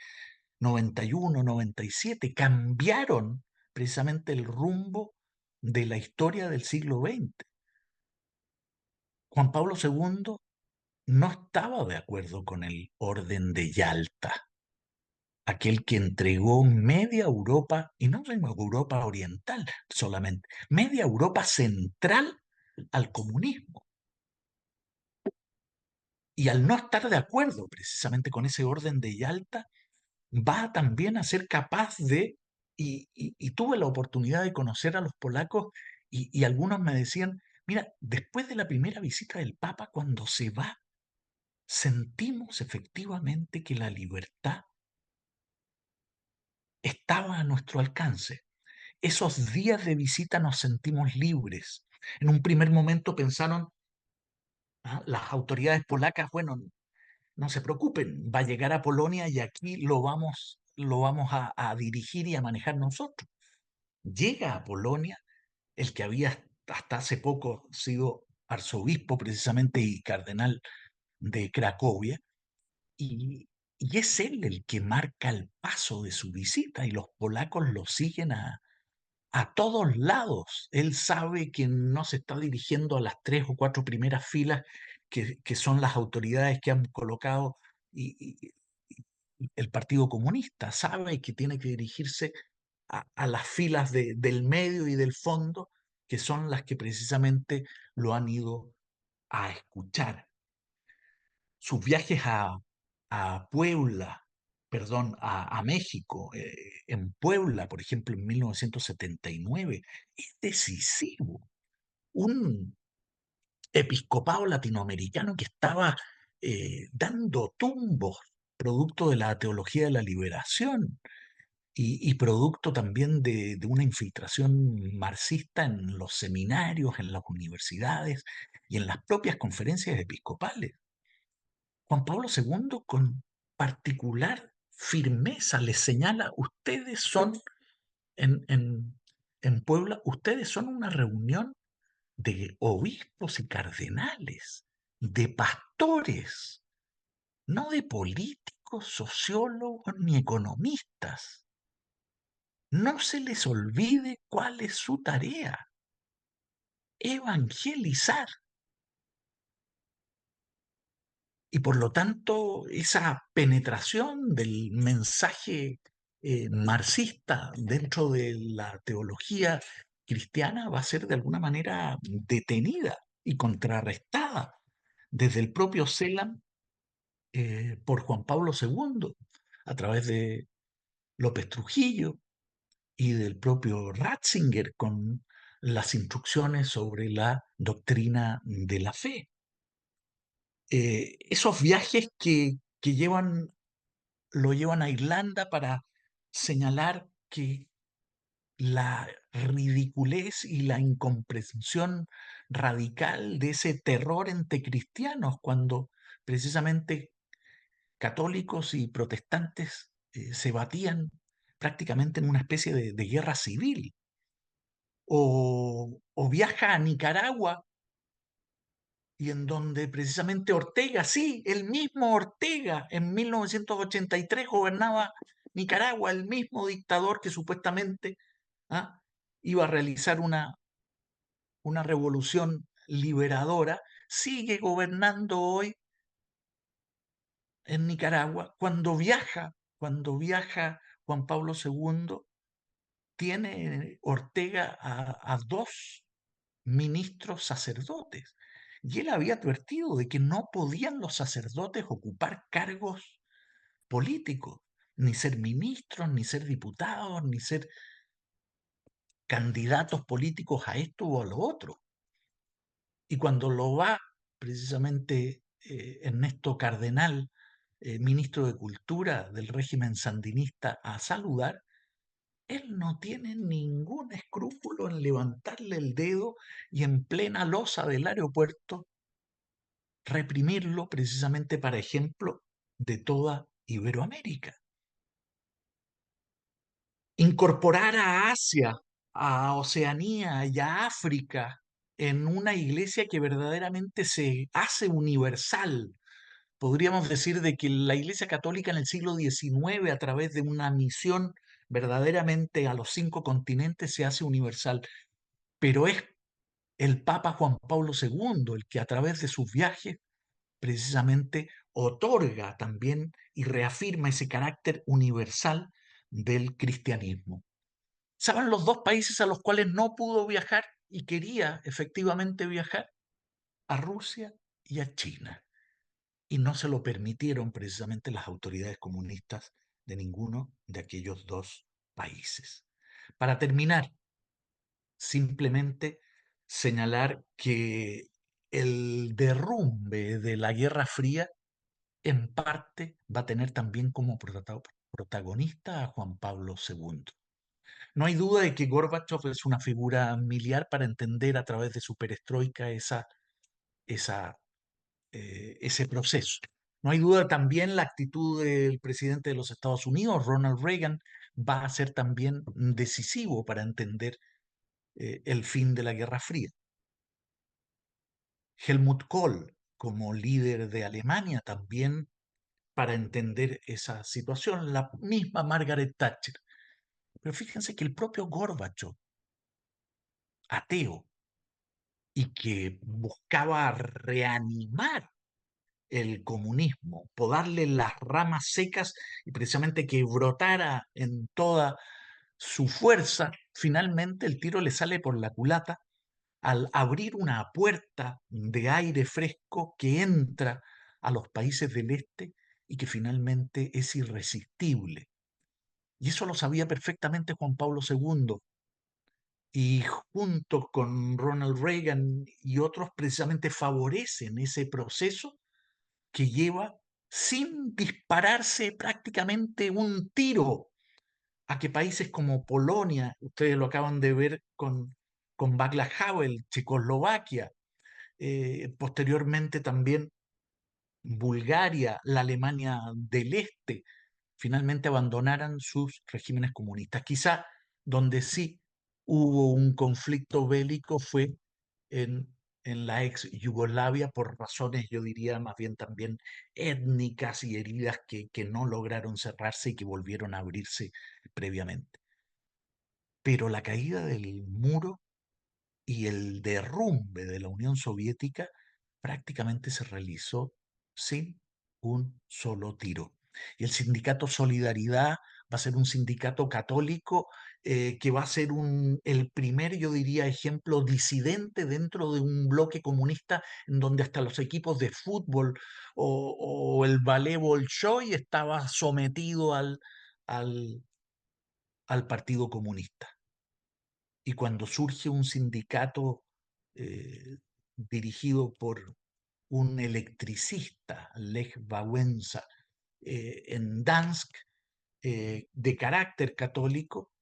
91, 97 cambiaron precisamente el rumbo de la historia del siglo XX. Juan Pablo II no estaba de acuerdo con el Orden de Yalta, aquel que entregó media Europa, y no solo Europa oriental solamente, media Europa central al comunismo. Y al no estar de acuerdo precisamente con ese Orden de Yalta, va también a ser capaz de y tuve la oportunidad de conocer a los polacos y algunos me decían, mira, después de la primera visita del Papa, cuando se va, sentimos efectivamente que la libertad estaba a nuestro alcance. Esos días de visita nos sentimos libres. En un primer momento pensaron, las autoridades polacas, bueno, no se preocupen, va a llegar a Polonia y aquí lo vamos a dirigir y a manejar nosotros. Llega a Polonia el que había hasta hace poco sido arzobispo precisamente y cardenal de Cracovia, y, y es él el que marca el paso de su visita y los polacos lo siguen a todos lados. Él sabe que no se está dirigiendo a las 3 o 4 primeras filas que son las autoridades que han colocado el Partido Comunista. Sabe que tiene que dirigirse a las filas del medio y del fondo, que son las que precisamente lo han ido a escuchar. Sus viajes a Puebla, perdón, a México, en Puebla, por ejemplo, en 1979, es decisivo. Un episcopado latinoamericano que estaba dando tumbos, producto de la teología de la liberación y producto también de una infiltración marxista en los seminarios, en las universidades y en las propias conferencias episcopales. Juan Pablo II con particular firmeza les señala, ustedes son en Puebla, ustedes son una reunión de obispos y cardenales, de pastores, no de políticos, sociólogos ni economistas. No se les olvide cuál es su tarea: evangelizar. Y por lo tanto, esa penetración del mensaje marxista dentro de la teología cristiana va a ser de alguna manera detenida y contrarrestada desde el propio CELAM por Juan Pablo II, a través de López Trujillo y del propio Ratzinger con las instrucciones sobre la doctrina de la fe. Esos viajes que lo llevan a Irlanda para señalar que la ridiculez y la incomprensión radical de ese terror entre cristianos, cuando precisamente católicos y protestantes se batían prácticamente en una especie de guerra civil. O viaja a Nicaragua y en donde precisamente Ortega, sí, el mismo Ortega, en 1983 gobernaba Nicaragua, el mismo dictador que supuestamente ¿ah? iba a realizar una revolución liberadora, sigue gobernando hoy en Nicaragua. Cuando viaja Juan Pablo II, tiene Ortega a dos ministros sacerdotes. Y él había advertido de que no podían los sacerdotes ocupar cargos políticos, ni ser ministros, ni ser diputados, ni ser candidatos políticos a esto o a lo otro. Y cuando lo va precisamente Ernesto Cardenal, ministro de Cultura del régimen sandinista, a saludar, él no tiene ningún escrúpulo en levantarle el dedo y en plena loza del aeropuerto reprimirlo precisamente para ejemplo de toda Iberoamérica. Incorporar a Asia, a Oceanía y a África en una iglesia que verdaderamente se hace universal. Podríamos decir de que la Iglesia Católica en el siglo XIX, a través de una misión verdaderamente a los 5 continentes, se hace universal. Pero es el Papa Juan Pablo II el que a través de sus viajes precisamente otorga también y reafirma ese carácter universal del cristianismo. ¿Saben los dos países a los cuales no pudo viajar y quería efectivamente viajar? A Rusia y a China. Y no se lo permitieron precisamente las autoridades comunistas de ninguno de aquellos dos países. Para terminar, simplemente señalar que el derrumbe de la Guerra Fría en parte va a tener también como protagonista a Juan Pablo II. No hay duda de que Gorbachev es una figura miliar para entender a través de su perestroika esa, ese proceso. No hay duda también la actitud del presidente de los Estados Unidos, Ronald Reagan, va a ser también decisivo para entender el fin de la Guerra Fría. Helmut Kohl, como líder de Alemania, también para entender esa situación, la misma Margaret Thatcher. Pero fíjense que el propio Gorbachev, ateo, y que buscaba reanimar el comunismo, podarle las ramas secas y precisamente que brotara en toda su fuerza, finalmente el tiro le sale por la culata al abrir una puerta de aire fresco que entra a los países del este y que finalmente es irresistible. Y eso lo sabía perfectamente Juan Pablo II. Y junto con Ronald Reagan y otros precisamente favorecen ese proceso que lleva sin dispararse prácticamente un tiro a que países como Polonia, ustedes lo acaban de ver con Václav Havel, Checoslovaquia, posteriormente también Bulgaria, la Alemania del Este, finalmente abandonaran sus regímenes comunistas. Quizá donde sí hubo un conflicto bélico fue en, en la ex Yugoslavia por razones, yo diría, más bien también étnicas y heridas que no lograron cerrarse y que volvieron a abrirse previamente. Pero la caída del muro y el derrumbe de la Unión Soviética prácticamente se realizó sin un solo tiro. Y el sindicato Solidaridad va a ser un sindicato católico que va a ser el primer, yo diría, ejemplo disidente dentro de un bloque comunista en donde hasta los equipos de fútbol o el ballet Bolshoi estaba sometido al, al Partido Comunista. Y cuando surge un sindicato dirigido por un electricista, Lech Wałęsa, en Dansk, de carácter católico,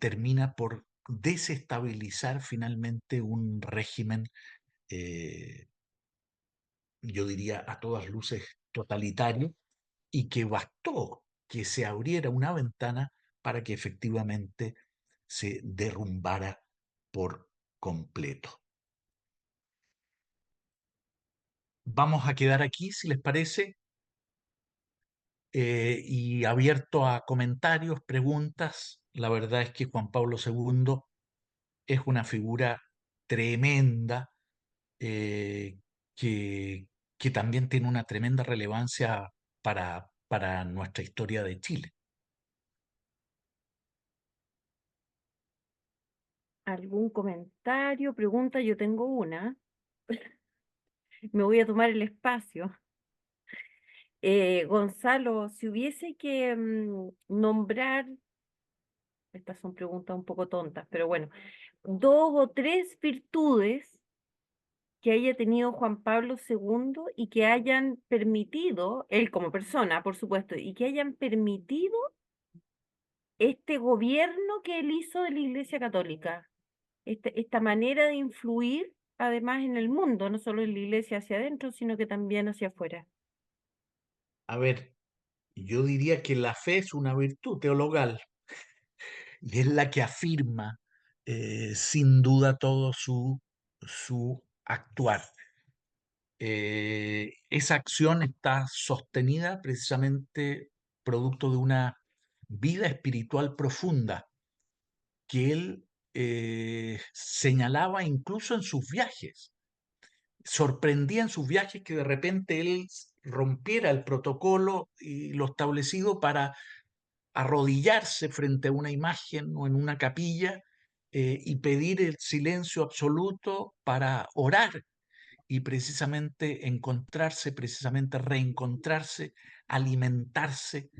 termina por desestabilizar finalmente un régimen, eh, yo diría a todas luces totalitario, y que bastó que se abriera una ventana para que efectivamente se derrumbara por completo. Vamos a quedar aquí, si les parece, y abierto a comentarios, preguntas. La verdad es que Juan Pablo II es una figura tremenda eh, que, que también tiene una tremenda relevancia para nuestra historia de Chile. ¿Algún comentario, pregunta? Yo tengo una. Me voy a tomar el espacio. Gonzalo, si hubiese que nombrar, estas son preguntas un poco tontas, pero bueno, dos o tres virtudes que haya tenido Juan Pablo II y que hayan permitido, él como persona, por supuesto, y que hayan permitido este gobierno que él hizo de la Iglesia Católica, esta manera de influir además en el mundo, no solo en la Iglesia hacia adentro, sino que también hacia afuera. A ver, yo diría que la fe es una virtud teologal y es la que afirma sin duda todo su actuar. Esa acción está sostenida precisamente producto de una vida espiritual profunda que él señalaba incluso en sus viajes. Sorprendía en sus viajes que de repente él rompiera el protocolo y lo establecido para arrodillarse frente a una imagen o en una capilla y pedir el silencio absoluto para orar y precisamente encontrarse, precisamente reencontrarse, alimentarse,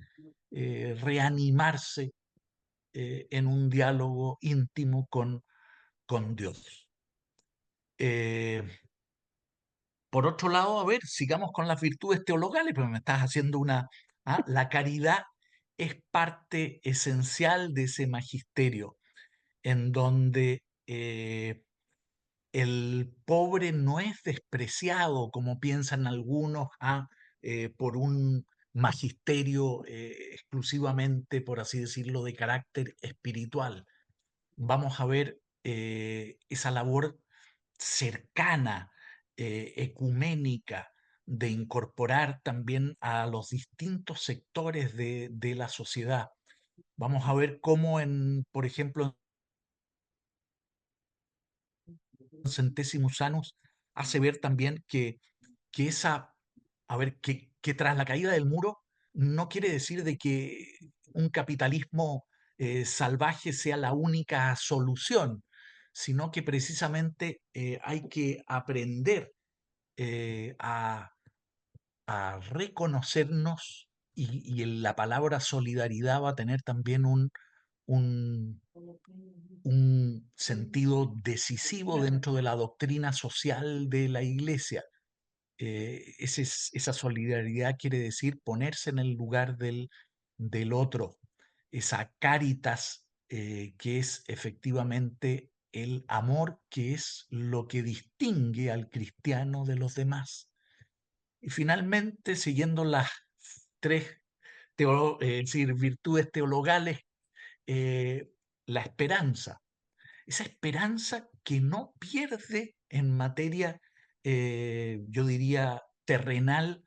reanimarse en un diálogo íntimo con Dios. Eh, por otro lado, a ver, sigamos con las virtudes teologales, pero me estás haciendo la caridad es parte esencial de ese magisterio, en donde el pobre no es despreciado, como piensan algunos, por un magisterio exclusivamente, por así decirlo, de carácter espiritual. Vamos a ver esa labor cercana, ecuménica, de incorporar también a los distintos sectores de la sociedad. Vamos a ver cómo por ejemplo, en Centésimos Annus hace ver también que que tras la caída del muro no quiere decir de que un capitalismo salvaje sea la única solución, sino que precisamente hay que aprender a reconocernos y en la palabra solidaridad va a tener también un, un sentido decisivo dentro de la doctrina social de la Iglesia. Esa solidaridad quiere decir ponerse en el lugar del otro, esa caritas que es efectivamente el amor, que es lo que distingue al cristiano de los demás. Y finalmente, siguiendo las tres es decir, virtudes teologales, eh, la esperanza. Esa esperanza que no pierde en materia, yo diría, terrenal,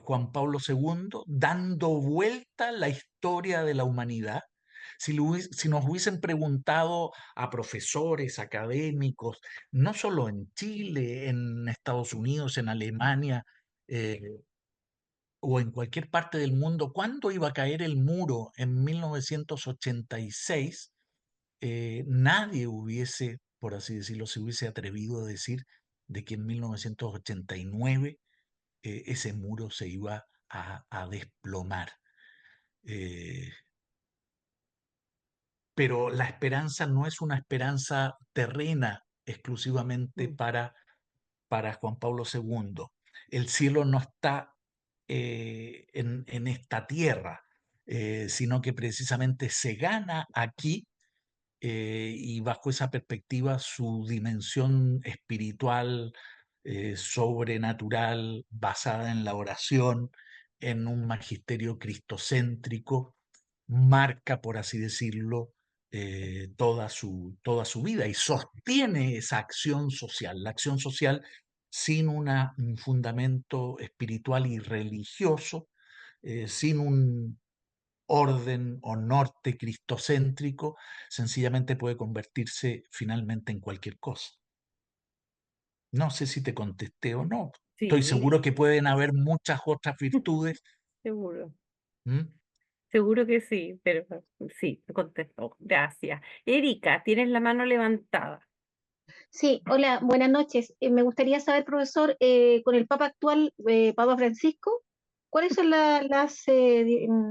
Juan Pablo II, dando vuelta a la historia de la humanidad. Si nos hubiesen preguntado a profesores, académicos, no solo en Chile, en Estados Unidos, en Alemania, eh, o en cualquier parte del mundo, ¿cuándo iba a caer el muro en 1986? Nadie hubiese, por así decirlo, se hubiese atrevido a decir de que en 1989 ese muro se iba a desplomar. Eh, pero la esperanza no es una esperanza terrena exclusivamente Mm. para Juan Pablo II. El cielo no está en esta tierra, sino que precisamente se gana aquí y bajo esa perspectiva su dimensión espiritual, sobrenatural, basada en la oración, en un magisterio cristocéntrico, marca, por así decirlo, toda su vida y sostiene esa acción social. La acción social sin un fundamento espiritual y religioso, sin un orden o norte cristocéntrico, sencillamente puede convertirse finalmente en cualquier cosa. No sé si te contesté o no. Estoy Sí, seguro que pueden haber muchas otras virtudes. seguro. ¿Mm? Seguro que sí, pero sí, me contestó. Gracias. Erika, tienes la mano levantada. Sí, hola, buenas noches. Me gustaría saber, profesor, con el Papa actual, Papa Francisco, ¿cuáles son las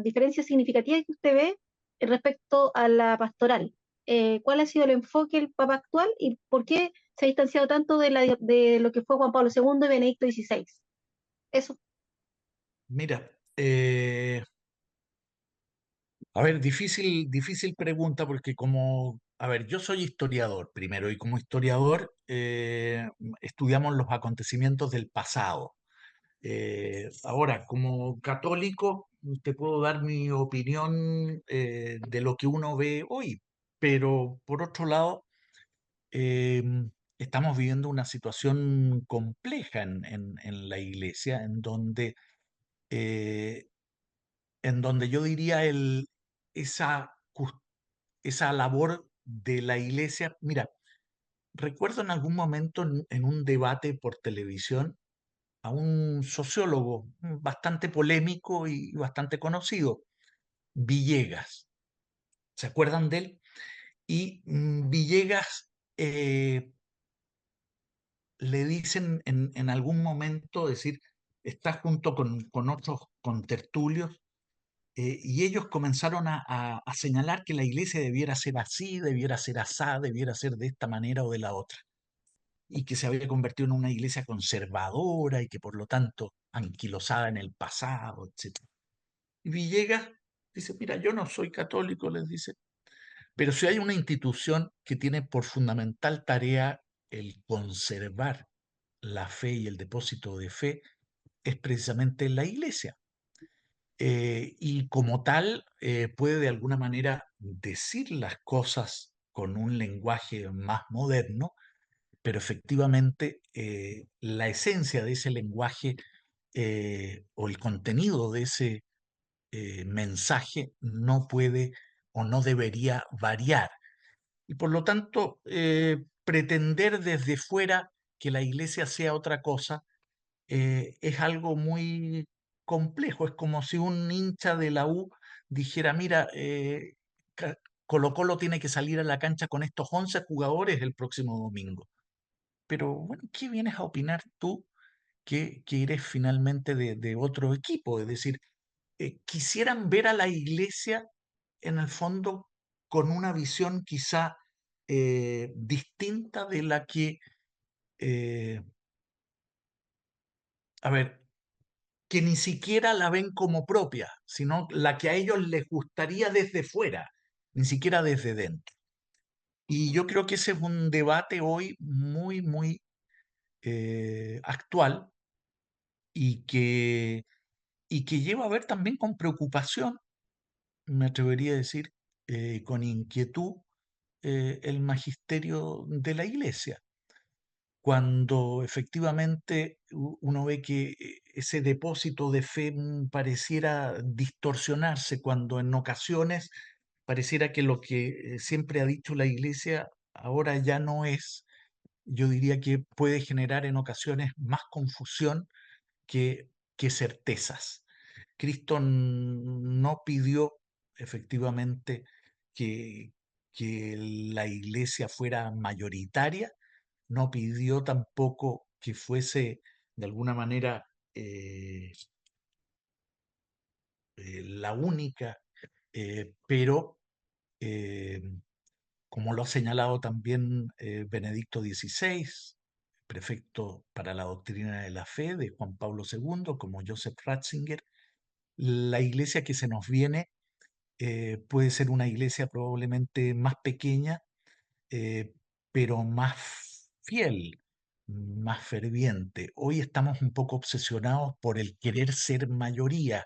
diferencias significativas que usted ve respecto a la pastoral? ¿Cuál ha sido el enfoque del Papa actual y por qué se ha distanciado tanto de lo que fue Juan Pablo II y Benedicto XVI? Eso. Mira, a ver, difícil pregunta porque a ver, yo soy historiador primero y como historiador estudiamos los acontecimientos del pasado. Ahora, como católico, te puedo dar mi opinión de lo que uno ve hoy, pero por otro lado, eh, estamos viviendo una situación compleja en la iglesia, eh, en donde yo diría esa, esa labor de la iglesia. Mira, recuerdo en algún momento en un debate por televisión a un sociólogo bastante polémico y bastante conocido, Villegas. ¿Se acuerdan de él? Y Villegas le dicen en algún momento, decir, está junto con otros contertulios, y ellos comenzaron a señalar que la iglesia debiera ser así, debiera ser asá, debiera ser de esta manera o de la otra, y que se había convertido en una iglesia conservadora y que por lo tanto anquilosada en el pasado, etc. Y Villegas dice, mira, yo no soy católico, les dice, pero si hay una institución que tiene por fundamental tarea el conservar la fe y el depósito de fe, es precisamente la iglesia. Y como tal, puede de alguna manera decir las cosas con un lenguaje más moderno, pero efectivamente la esencia de ese lenguaje o el contenido de ese mensaje no puede o no debería variar. Y por lo tanto, pretender desde fuera que la iglesia sea otra cosa es algo muy complejo. Es como si un hincha de la U dijera, mira, Ca- Colo-Colo tiene que salir a la cancha con estos 11 jugadores el próximo domingo. Pero bueno, ¿qué vienes a opinar tú que eres finalmente de otro equipo? Es decir, quisieran ver a la iglesia en el fondo con una visión quizá distinta de la que, eh, a ver, que ni siquiera la ven como propia, sino la que a ellos les gustaría desde fuera, ni siquiera desde dentro. Y yo creo que ese es un debate hoy muy, muy actual y y que lleva a ver también con preocupación, me atrevería a decir, con inquietud, el magisterio de la Iglesia, cuando efectivamente uno ve que ese depósito de fe pareciera distorsionarse, cuando en ocasiones pareciera que lo que siempre ha dicho la Iglesia ahora ya no es, yo diría que puede generar en ocasiones más confusión que certezas. Cristo no pidió efectivamente que, que la iglesia fuera mayoritaria, no pidió tampoco que fuese de alguna manera la única, pero eh, como lo ha señalado también Benedicto XVI, prefecto para la doctrina de la fe de Juan Pablo II, como Joseph Ratzinger, la iglesia que se nos viene puede ser una iglesia probablemente más pequeña, eh, pero más fiel, más ferviente. Hoy estamos un poco obsesionados por el querer ser mayoría,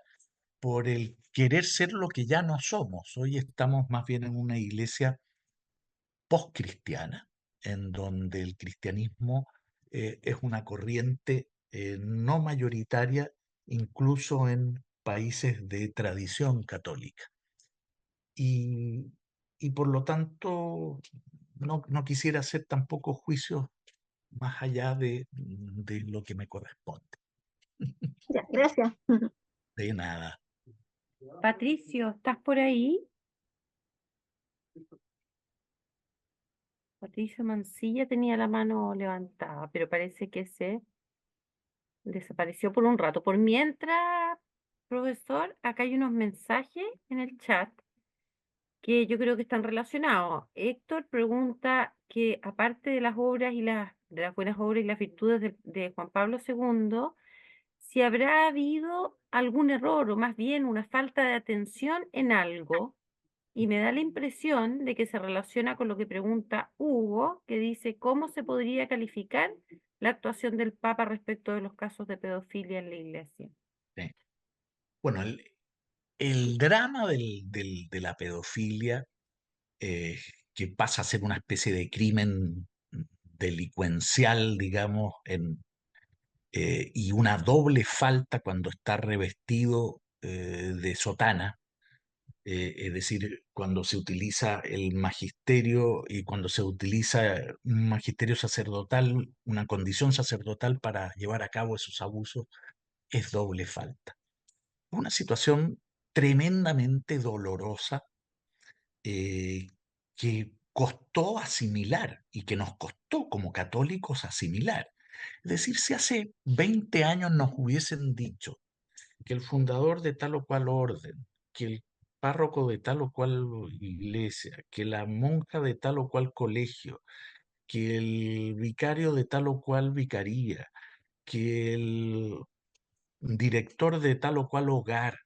por el querer ser lo que ya no somos. Hoy estamos más bien en una iglesia postcristiana, en donde el cristianismo es una corriente no mayoritaria, incluso en países de tradición católica. Y, y por lo tanto, no quisiera hacer tampoco juicios más allá de lo que me corresponde. Ya, gracias. De nada. Patricio, ¿estás por ahí? Patricio Mancilla tenía la mano levantada, pero parece que se desapareció por un rato. Por mientras, profesor, acá hay unos mensajes en el chat que yo creo que están relacionados. Héctor pregunta que aparte de las obras y de las buenas obras y las virtudes de Juan Pablo II, si habrá habido algún error o más bien una falta de atención en algo, y me da la impresión de que se relaciona con lo que pregunta Hugo, que dice cómo se podría calificar la actuación del Papa respecto de los casos de pedofilia en la Iglesia. Sí. Bueno, el drama de la pedofilia, eh, que pasa a ser una especie de crimen delincuencial, digamos, y una doble falta cuando está revestido de sotana, es decir, cuando se utiliza el magisterio y cuando se utiliza un magisterio sacerdotal, una condición sacerdotal para llevar a cabo esos abusos, es doble falta. Una situación tremendamente dolorosa eh, que costó asimilar y que nos costó como católicos asimilar. Es decir, si hace 20 años nos hubiesen dicho que el fundador de tal o cual orden que el párroco de tal o cual iglesia, que la monja de tal o cual colegio, que el vicario de tal o cual vicaría, que el director de tal o cual hogar,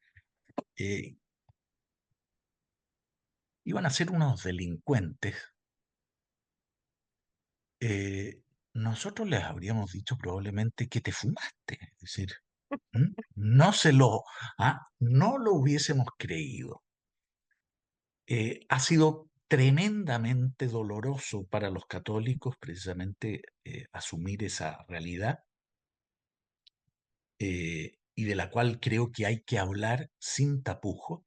eh, iban a ser unos delincuentes, eh, nosotros les habríamos dicho probablemente que te fumaste. Es decir, no no lo hubiésemos creído. Ha sido tremendamente doloroso para los católicos precisamente asumir esa realidad y de la cual creo que hay que hablar sin tapujos,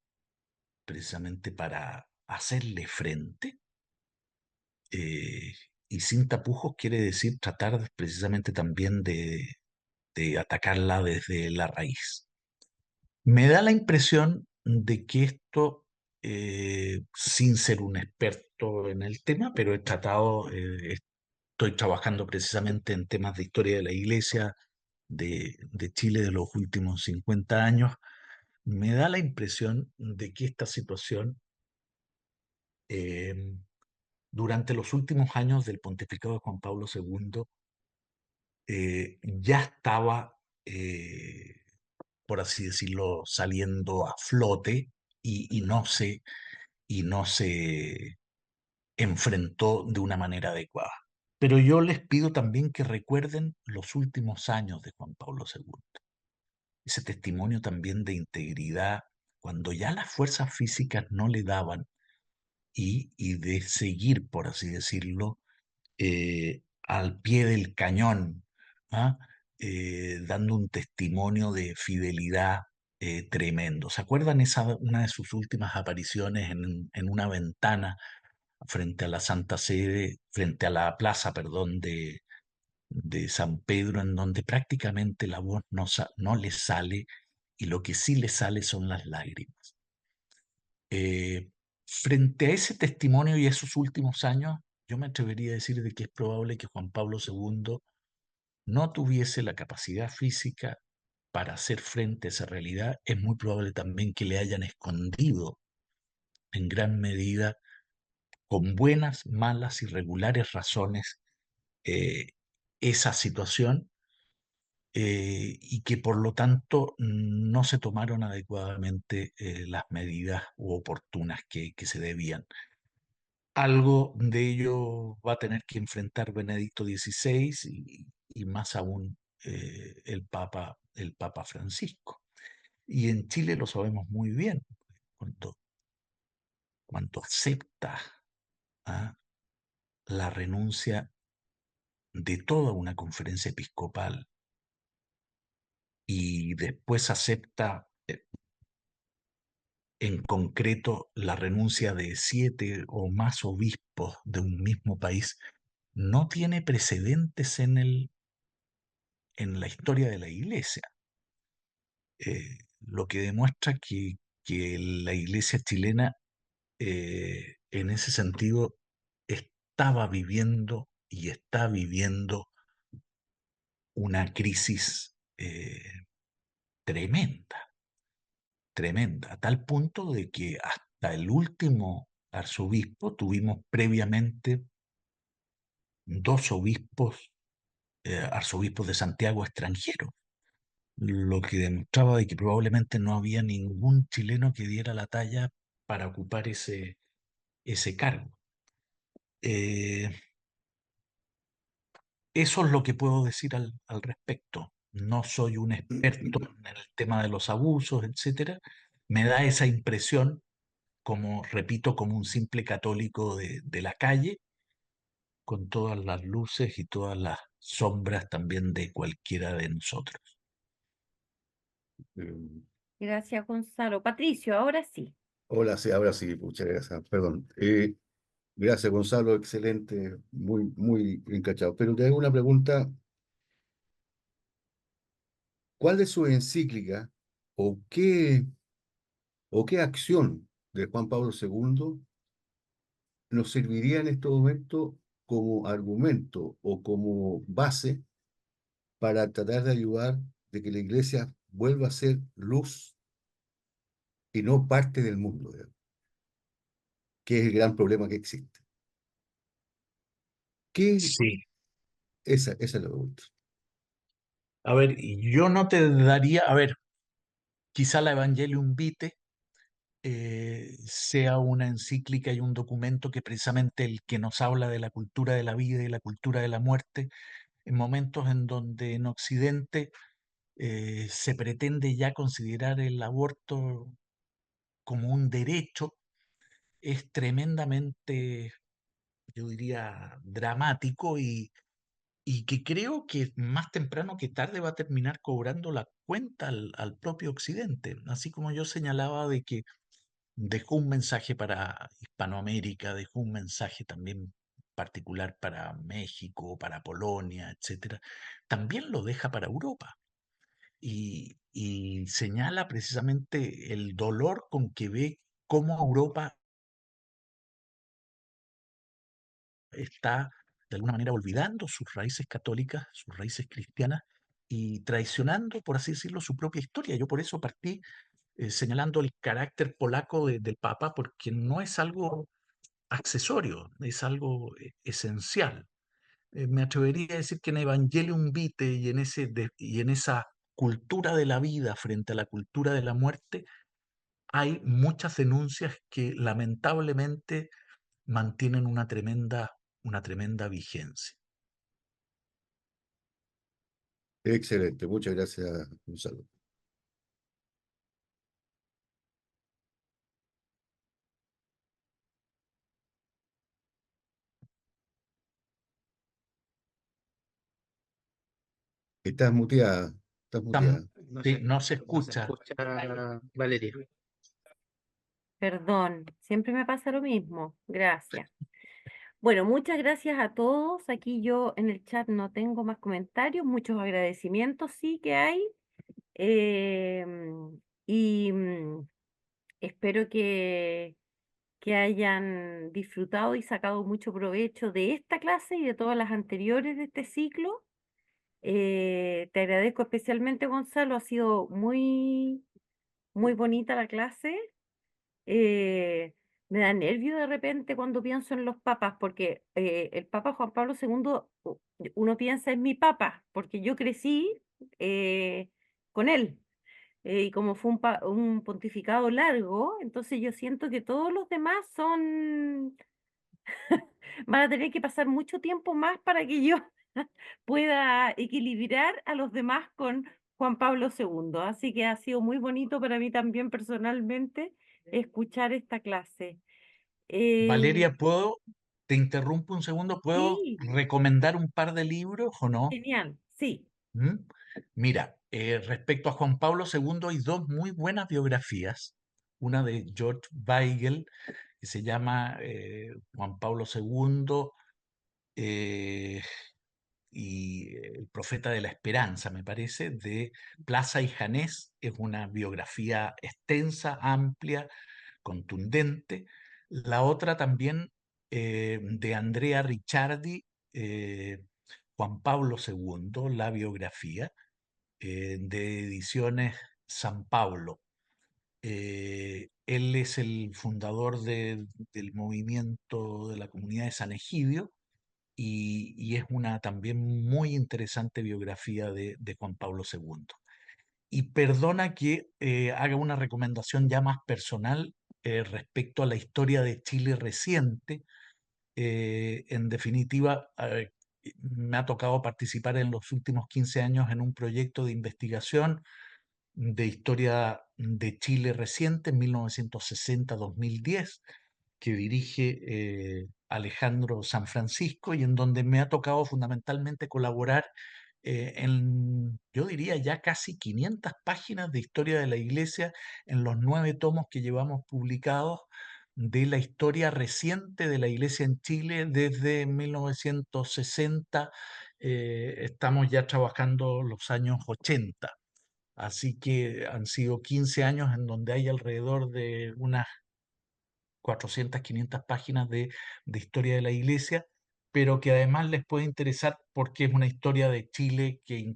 precisamente para hacerle frente. eh, y sin tapujos quiere decir tratar precisamente también de atacarla desde la raíz. Me da la impresión de que esto, sin ser un experto en el tema, pero he tratado, estoy trabajando precisamente en temas de historia de la Iglesia de Chile de los últimos 50 años, me da la impresión de que esta situación, eh, durante los últimos años del pontificado de Juan Pablo II, ya estaba, por así decirlo, saliendo a flote y no se enfrentó de una manera adecuada. Pero yo les pido también que recuerden los últimos años de Juan Pablo II, ese testimonio también de integridad, cuando ya las fuerzas físicas no le daban y de seguir, por así decirlo, al pie del cañón, ¿ah? Dando un testimonio de fidelidad tremendo. ¿Se acuerdan una de sus últimas apariciones en una ventana frente a la Santa Sede, frente a la plaza, perdón, de San Pedro, en donde prácticamente la voz no le sale y lo que sí le sale son las lágrimas? Eh, Frente a ese testimonio y esos últimos años, yo me atrevería a decir de que es probable que Juan Pablo II no tuviese la capacidad física para hacer frente a esa realidad. Es muy probable también que le hayan escondido en gran medida, con buenas, malas y regulares razones, eh, esa situación, y que por lo tanto no se tomaron adecuadamente las medidas u oportunas que se debían. Algo de ello va a tener que enfrentar Benedicto XVI y más aún el Papa Francisco. Y en Chile lo sabemos muy bien, cuando, cuando acepta, ¿ah?, la renuncia de toda una conferencia episcopal y después acepta en concreto la renuncia de 7 o más obispos de un mismo país, no tiene precedentes en la historia de la Iglesia. Lo que demuestra que la Iglesia chilena, en ese sentido, estaba viviendo y está viviendo una crisis tremenda, tremenda, a tal punto de que hasta el último arzobispo tuvimos previamente dos obispos, arzobispos de Santiago extranjeros, lo que demostraba de que probablemente no había ningún chileno que diera la talla para ocupar ese cargo. Eh, Eso es lo que puedo decir al respecto. No soy un experto en el tema de los abusos, etcétera. Me da esa impresión, como repito, como un simple católico de la calle, con todas las luces y todas las sombras también de cualquiera de nosotros. Eh, Gracias, Gonzalo. Patricio, ahora sí. Hola, sí, ahora sí, muchas gracias, perdón. Gracias, Gonzalo, excelente, muy, muy encachado. Pero te hago una pregunta, ¿cuál de sus encíclicas o qué, o qué acción de Juan Pablo II nos serviría en estos momentos como argumento o como base para tratar de ayudar de que la iglesia vuelva a ser luz y no parte del mundo, digamos, que es el gran problema que existe. ¿Qué? Sí. Esa es la pregunta. A ver, y yo no te daría, a ver, quizá la Evangelium Vitae sea una encíclica y un documento que precisamente el que nos habla de la cultura de la vida y la cultura de la muerte, en momentos en donde en Occidente se pretende ya considerar el aborto como un derecho, es tremendamente, yo diría, dramático y que creo que más temprano que tarde va a terminar cobrando la cuenta al propio Occidente. Así como yo señalaba de que dejó un mensaje para Hispanoamérica, dejó un mensaje también particular para México, para Polonia, etcétera, también lo deja para Europa y señala precisamente el dolor con que ve cómo Europa está de alguna manera olvidando sus raíces católicas, sus raíces cristianas y traicionando, por así decirlo, su propia historia. Yo por eso partí señalando el carácter polaco del Papa, porque no es algo accesorio, es algo esencial. Me atrevería a decir que en Evangelium Vitae y en esa cultura de la vida frente a la cultura de la muerte, hay muchas denuncias que lamentablemente mantienen una tremenda vigencia. Excelente, muchas gracias, Gonzalo. Estás muteada, estás muteada. Sí, no se escucha. Valeria. Perdón, siempre me pasa lo mismo. Gracias. Bueno, muchas gracias a todos. Aquí yo en el chat no tengo más comentarios, muchos agradecimientos sí que hay. Y espero que hayan disfrutado y sacado mucho provecho de esta clase y de todas las anteriores de este ciclo. Te agradezco especialmente, Gonzalo, ha sido muy bonita la clase. eh, Me da nervio de repente cuando pienso en los papas, porque el Papa Juan Pablo II, uno piensa en mi papa, porque yo crecí con él. Y como fue un pontificado largo, entonces yo siento que todos los demás van a tener que pasar mucho tiempo más para que yo pueda equilibrar a los demás con Juan Pablo II. Así que ha sido muy bonito para mí también personalmente escuchar esta clase. Em, Valeria, te interrumpo un segundo, ¿puedo sí, recomendar un par de libros o no? genial, sí, ¿Mm? Mira, respecto a Juan Pablo II hay dos muy buenas biografías. Una de George Weigel, que se llama Juan Pablo II eh, y el profeta de la esperanza, me parece, de Plaza y Janés. Es una biografía extensa, amplia, contundente. La otra también de Andrea Ricciardi, eh, Juan Pablo II, la biografía de Ediciones San Pablo. Él es el fundador del movimiento de la comunidad de San Egidio y es una también muy interesante biografía de Juan Pablo II. Y perdona que haga una recomendación ya más personal respecto a la historia de Chile reciente. En definitiva, me ha tocado participar en los últimos 15 años en un proyecto de investigación de historia de Chile reciente, en 1960-2010, que dirige Alejandro San Francisco y en donde me ha tocado fundamentalmente colaborar yo diría, ya casi 500 páginas de historia de la Iglesia en los 9 tomos que llevamos publicados de la historia reciente de la Iglesia en Chile desde 1960. Estamos ya trabajando los años 80. Así que han sido 15 años en donde hay alrededor de unas 400, 500 páginas de historia de la Iglesia, pero que además les puede interesar porque es una historia de Chile que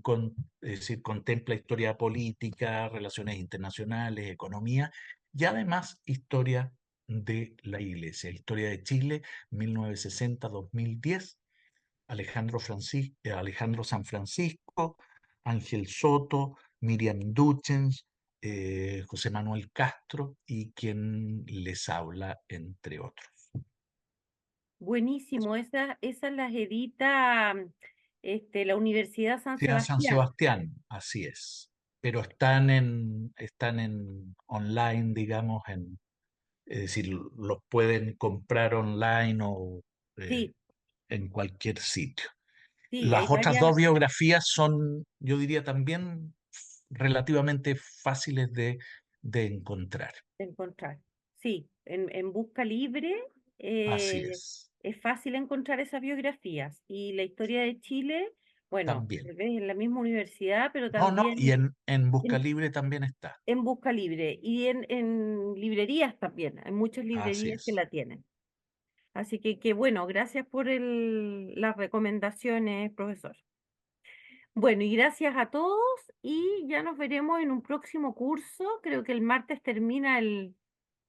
es decir, contempla historia política, relaciones internacionales, economía, y además historia de la Iglesia, historia de Chile, 1960-2010, Alejandro San Francisco, Ángel Soto, Miriam Duchens, José Manuel Castro y quien les habla, entre otros. Buenísimo, esas las edita la Universidad San Sí, a San Sebastián. Sebastián, así es. Pero están en online, digamos, es decir, los pueden comprar online o eh, Sí, en cualquier sitio. sí, hay Las otras dos varias biografías son, yo diría, también relativamente fáciles de encontrar. de encontrar. Sí, en Busca Libre Así eh, es, es fácil encontrar esas biografías. Y la historia de Chile, bueno, se también. ve en la misma universidad, pero No, no, y también en Busca en, Libre también está. en Busca Libre y en librerías también. Hay muchas Así librerías que es. la tienen. Así que bueno, gracias por las recomendaciones, profesor. Bueno, y gracias a todos y ya nos veremos en un próximo curso. Creo que el martes termina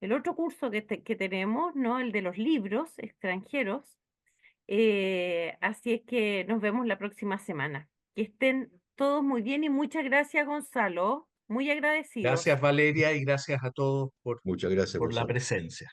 el otro curso que tenemos, ¿no? El de los libros extranjeros. Así es que nos vemos la próxima semana. Que estén todos muy bien y muchas gracias, Gonzalo. Muy agradecidos. Gracias, Valeria, y gracias a todos Muchas gracias, por la Gonzalo. presencia.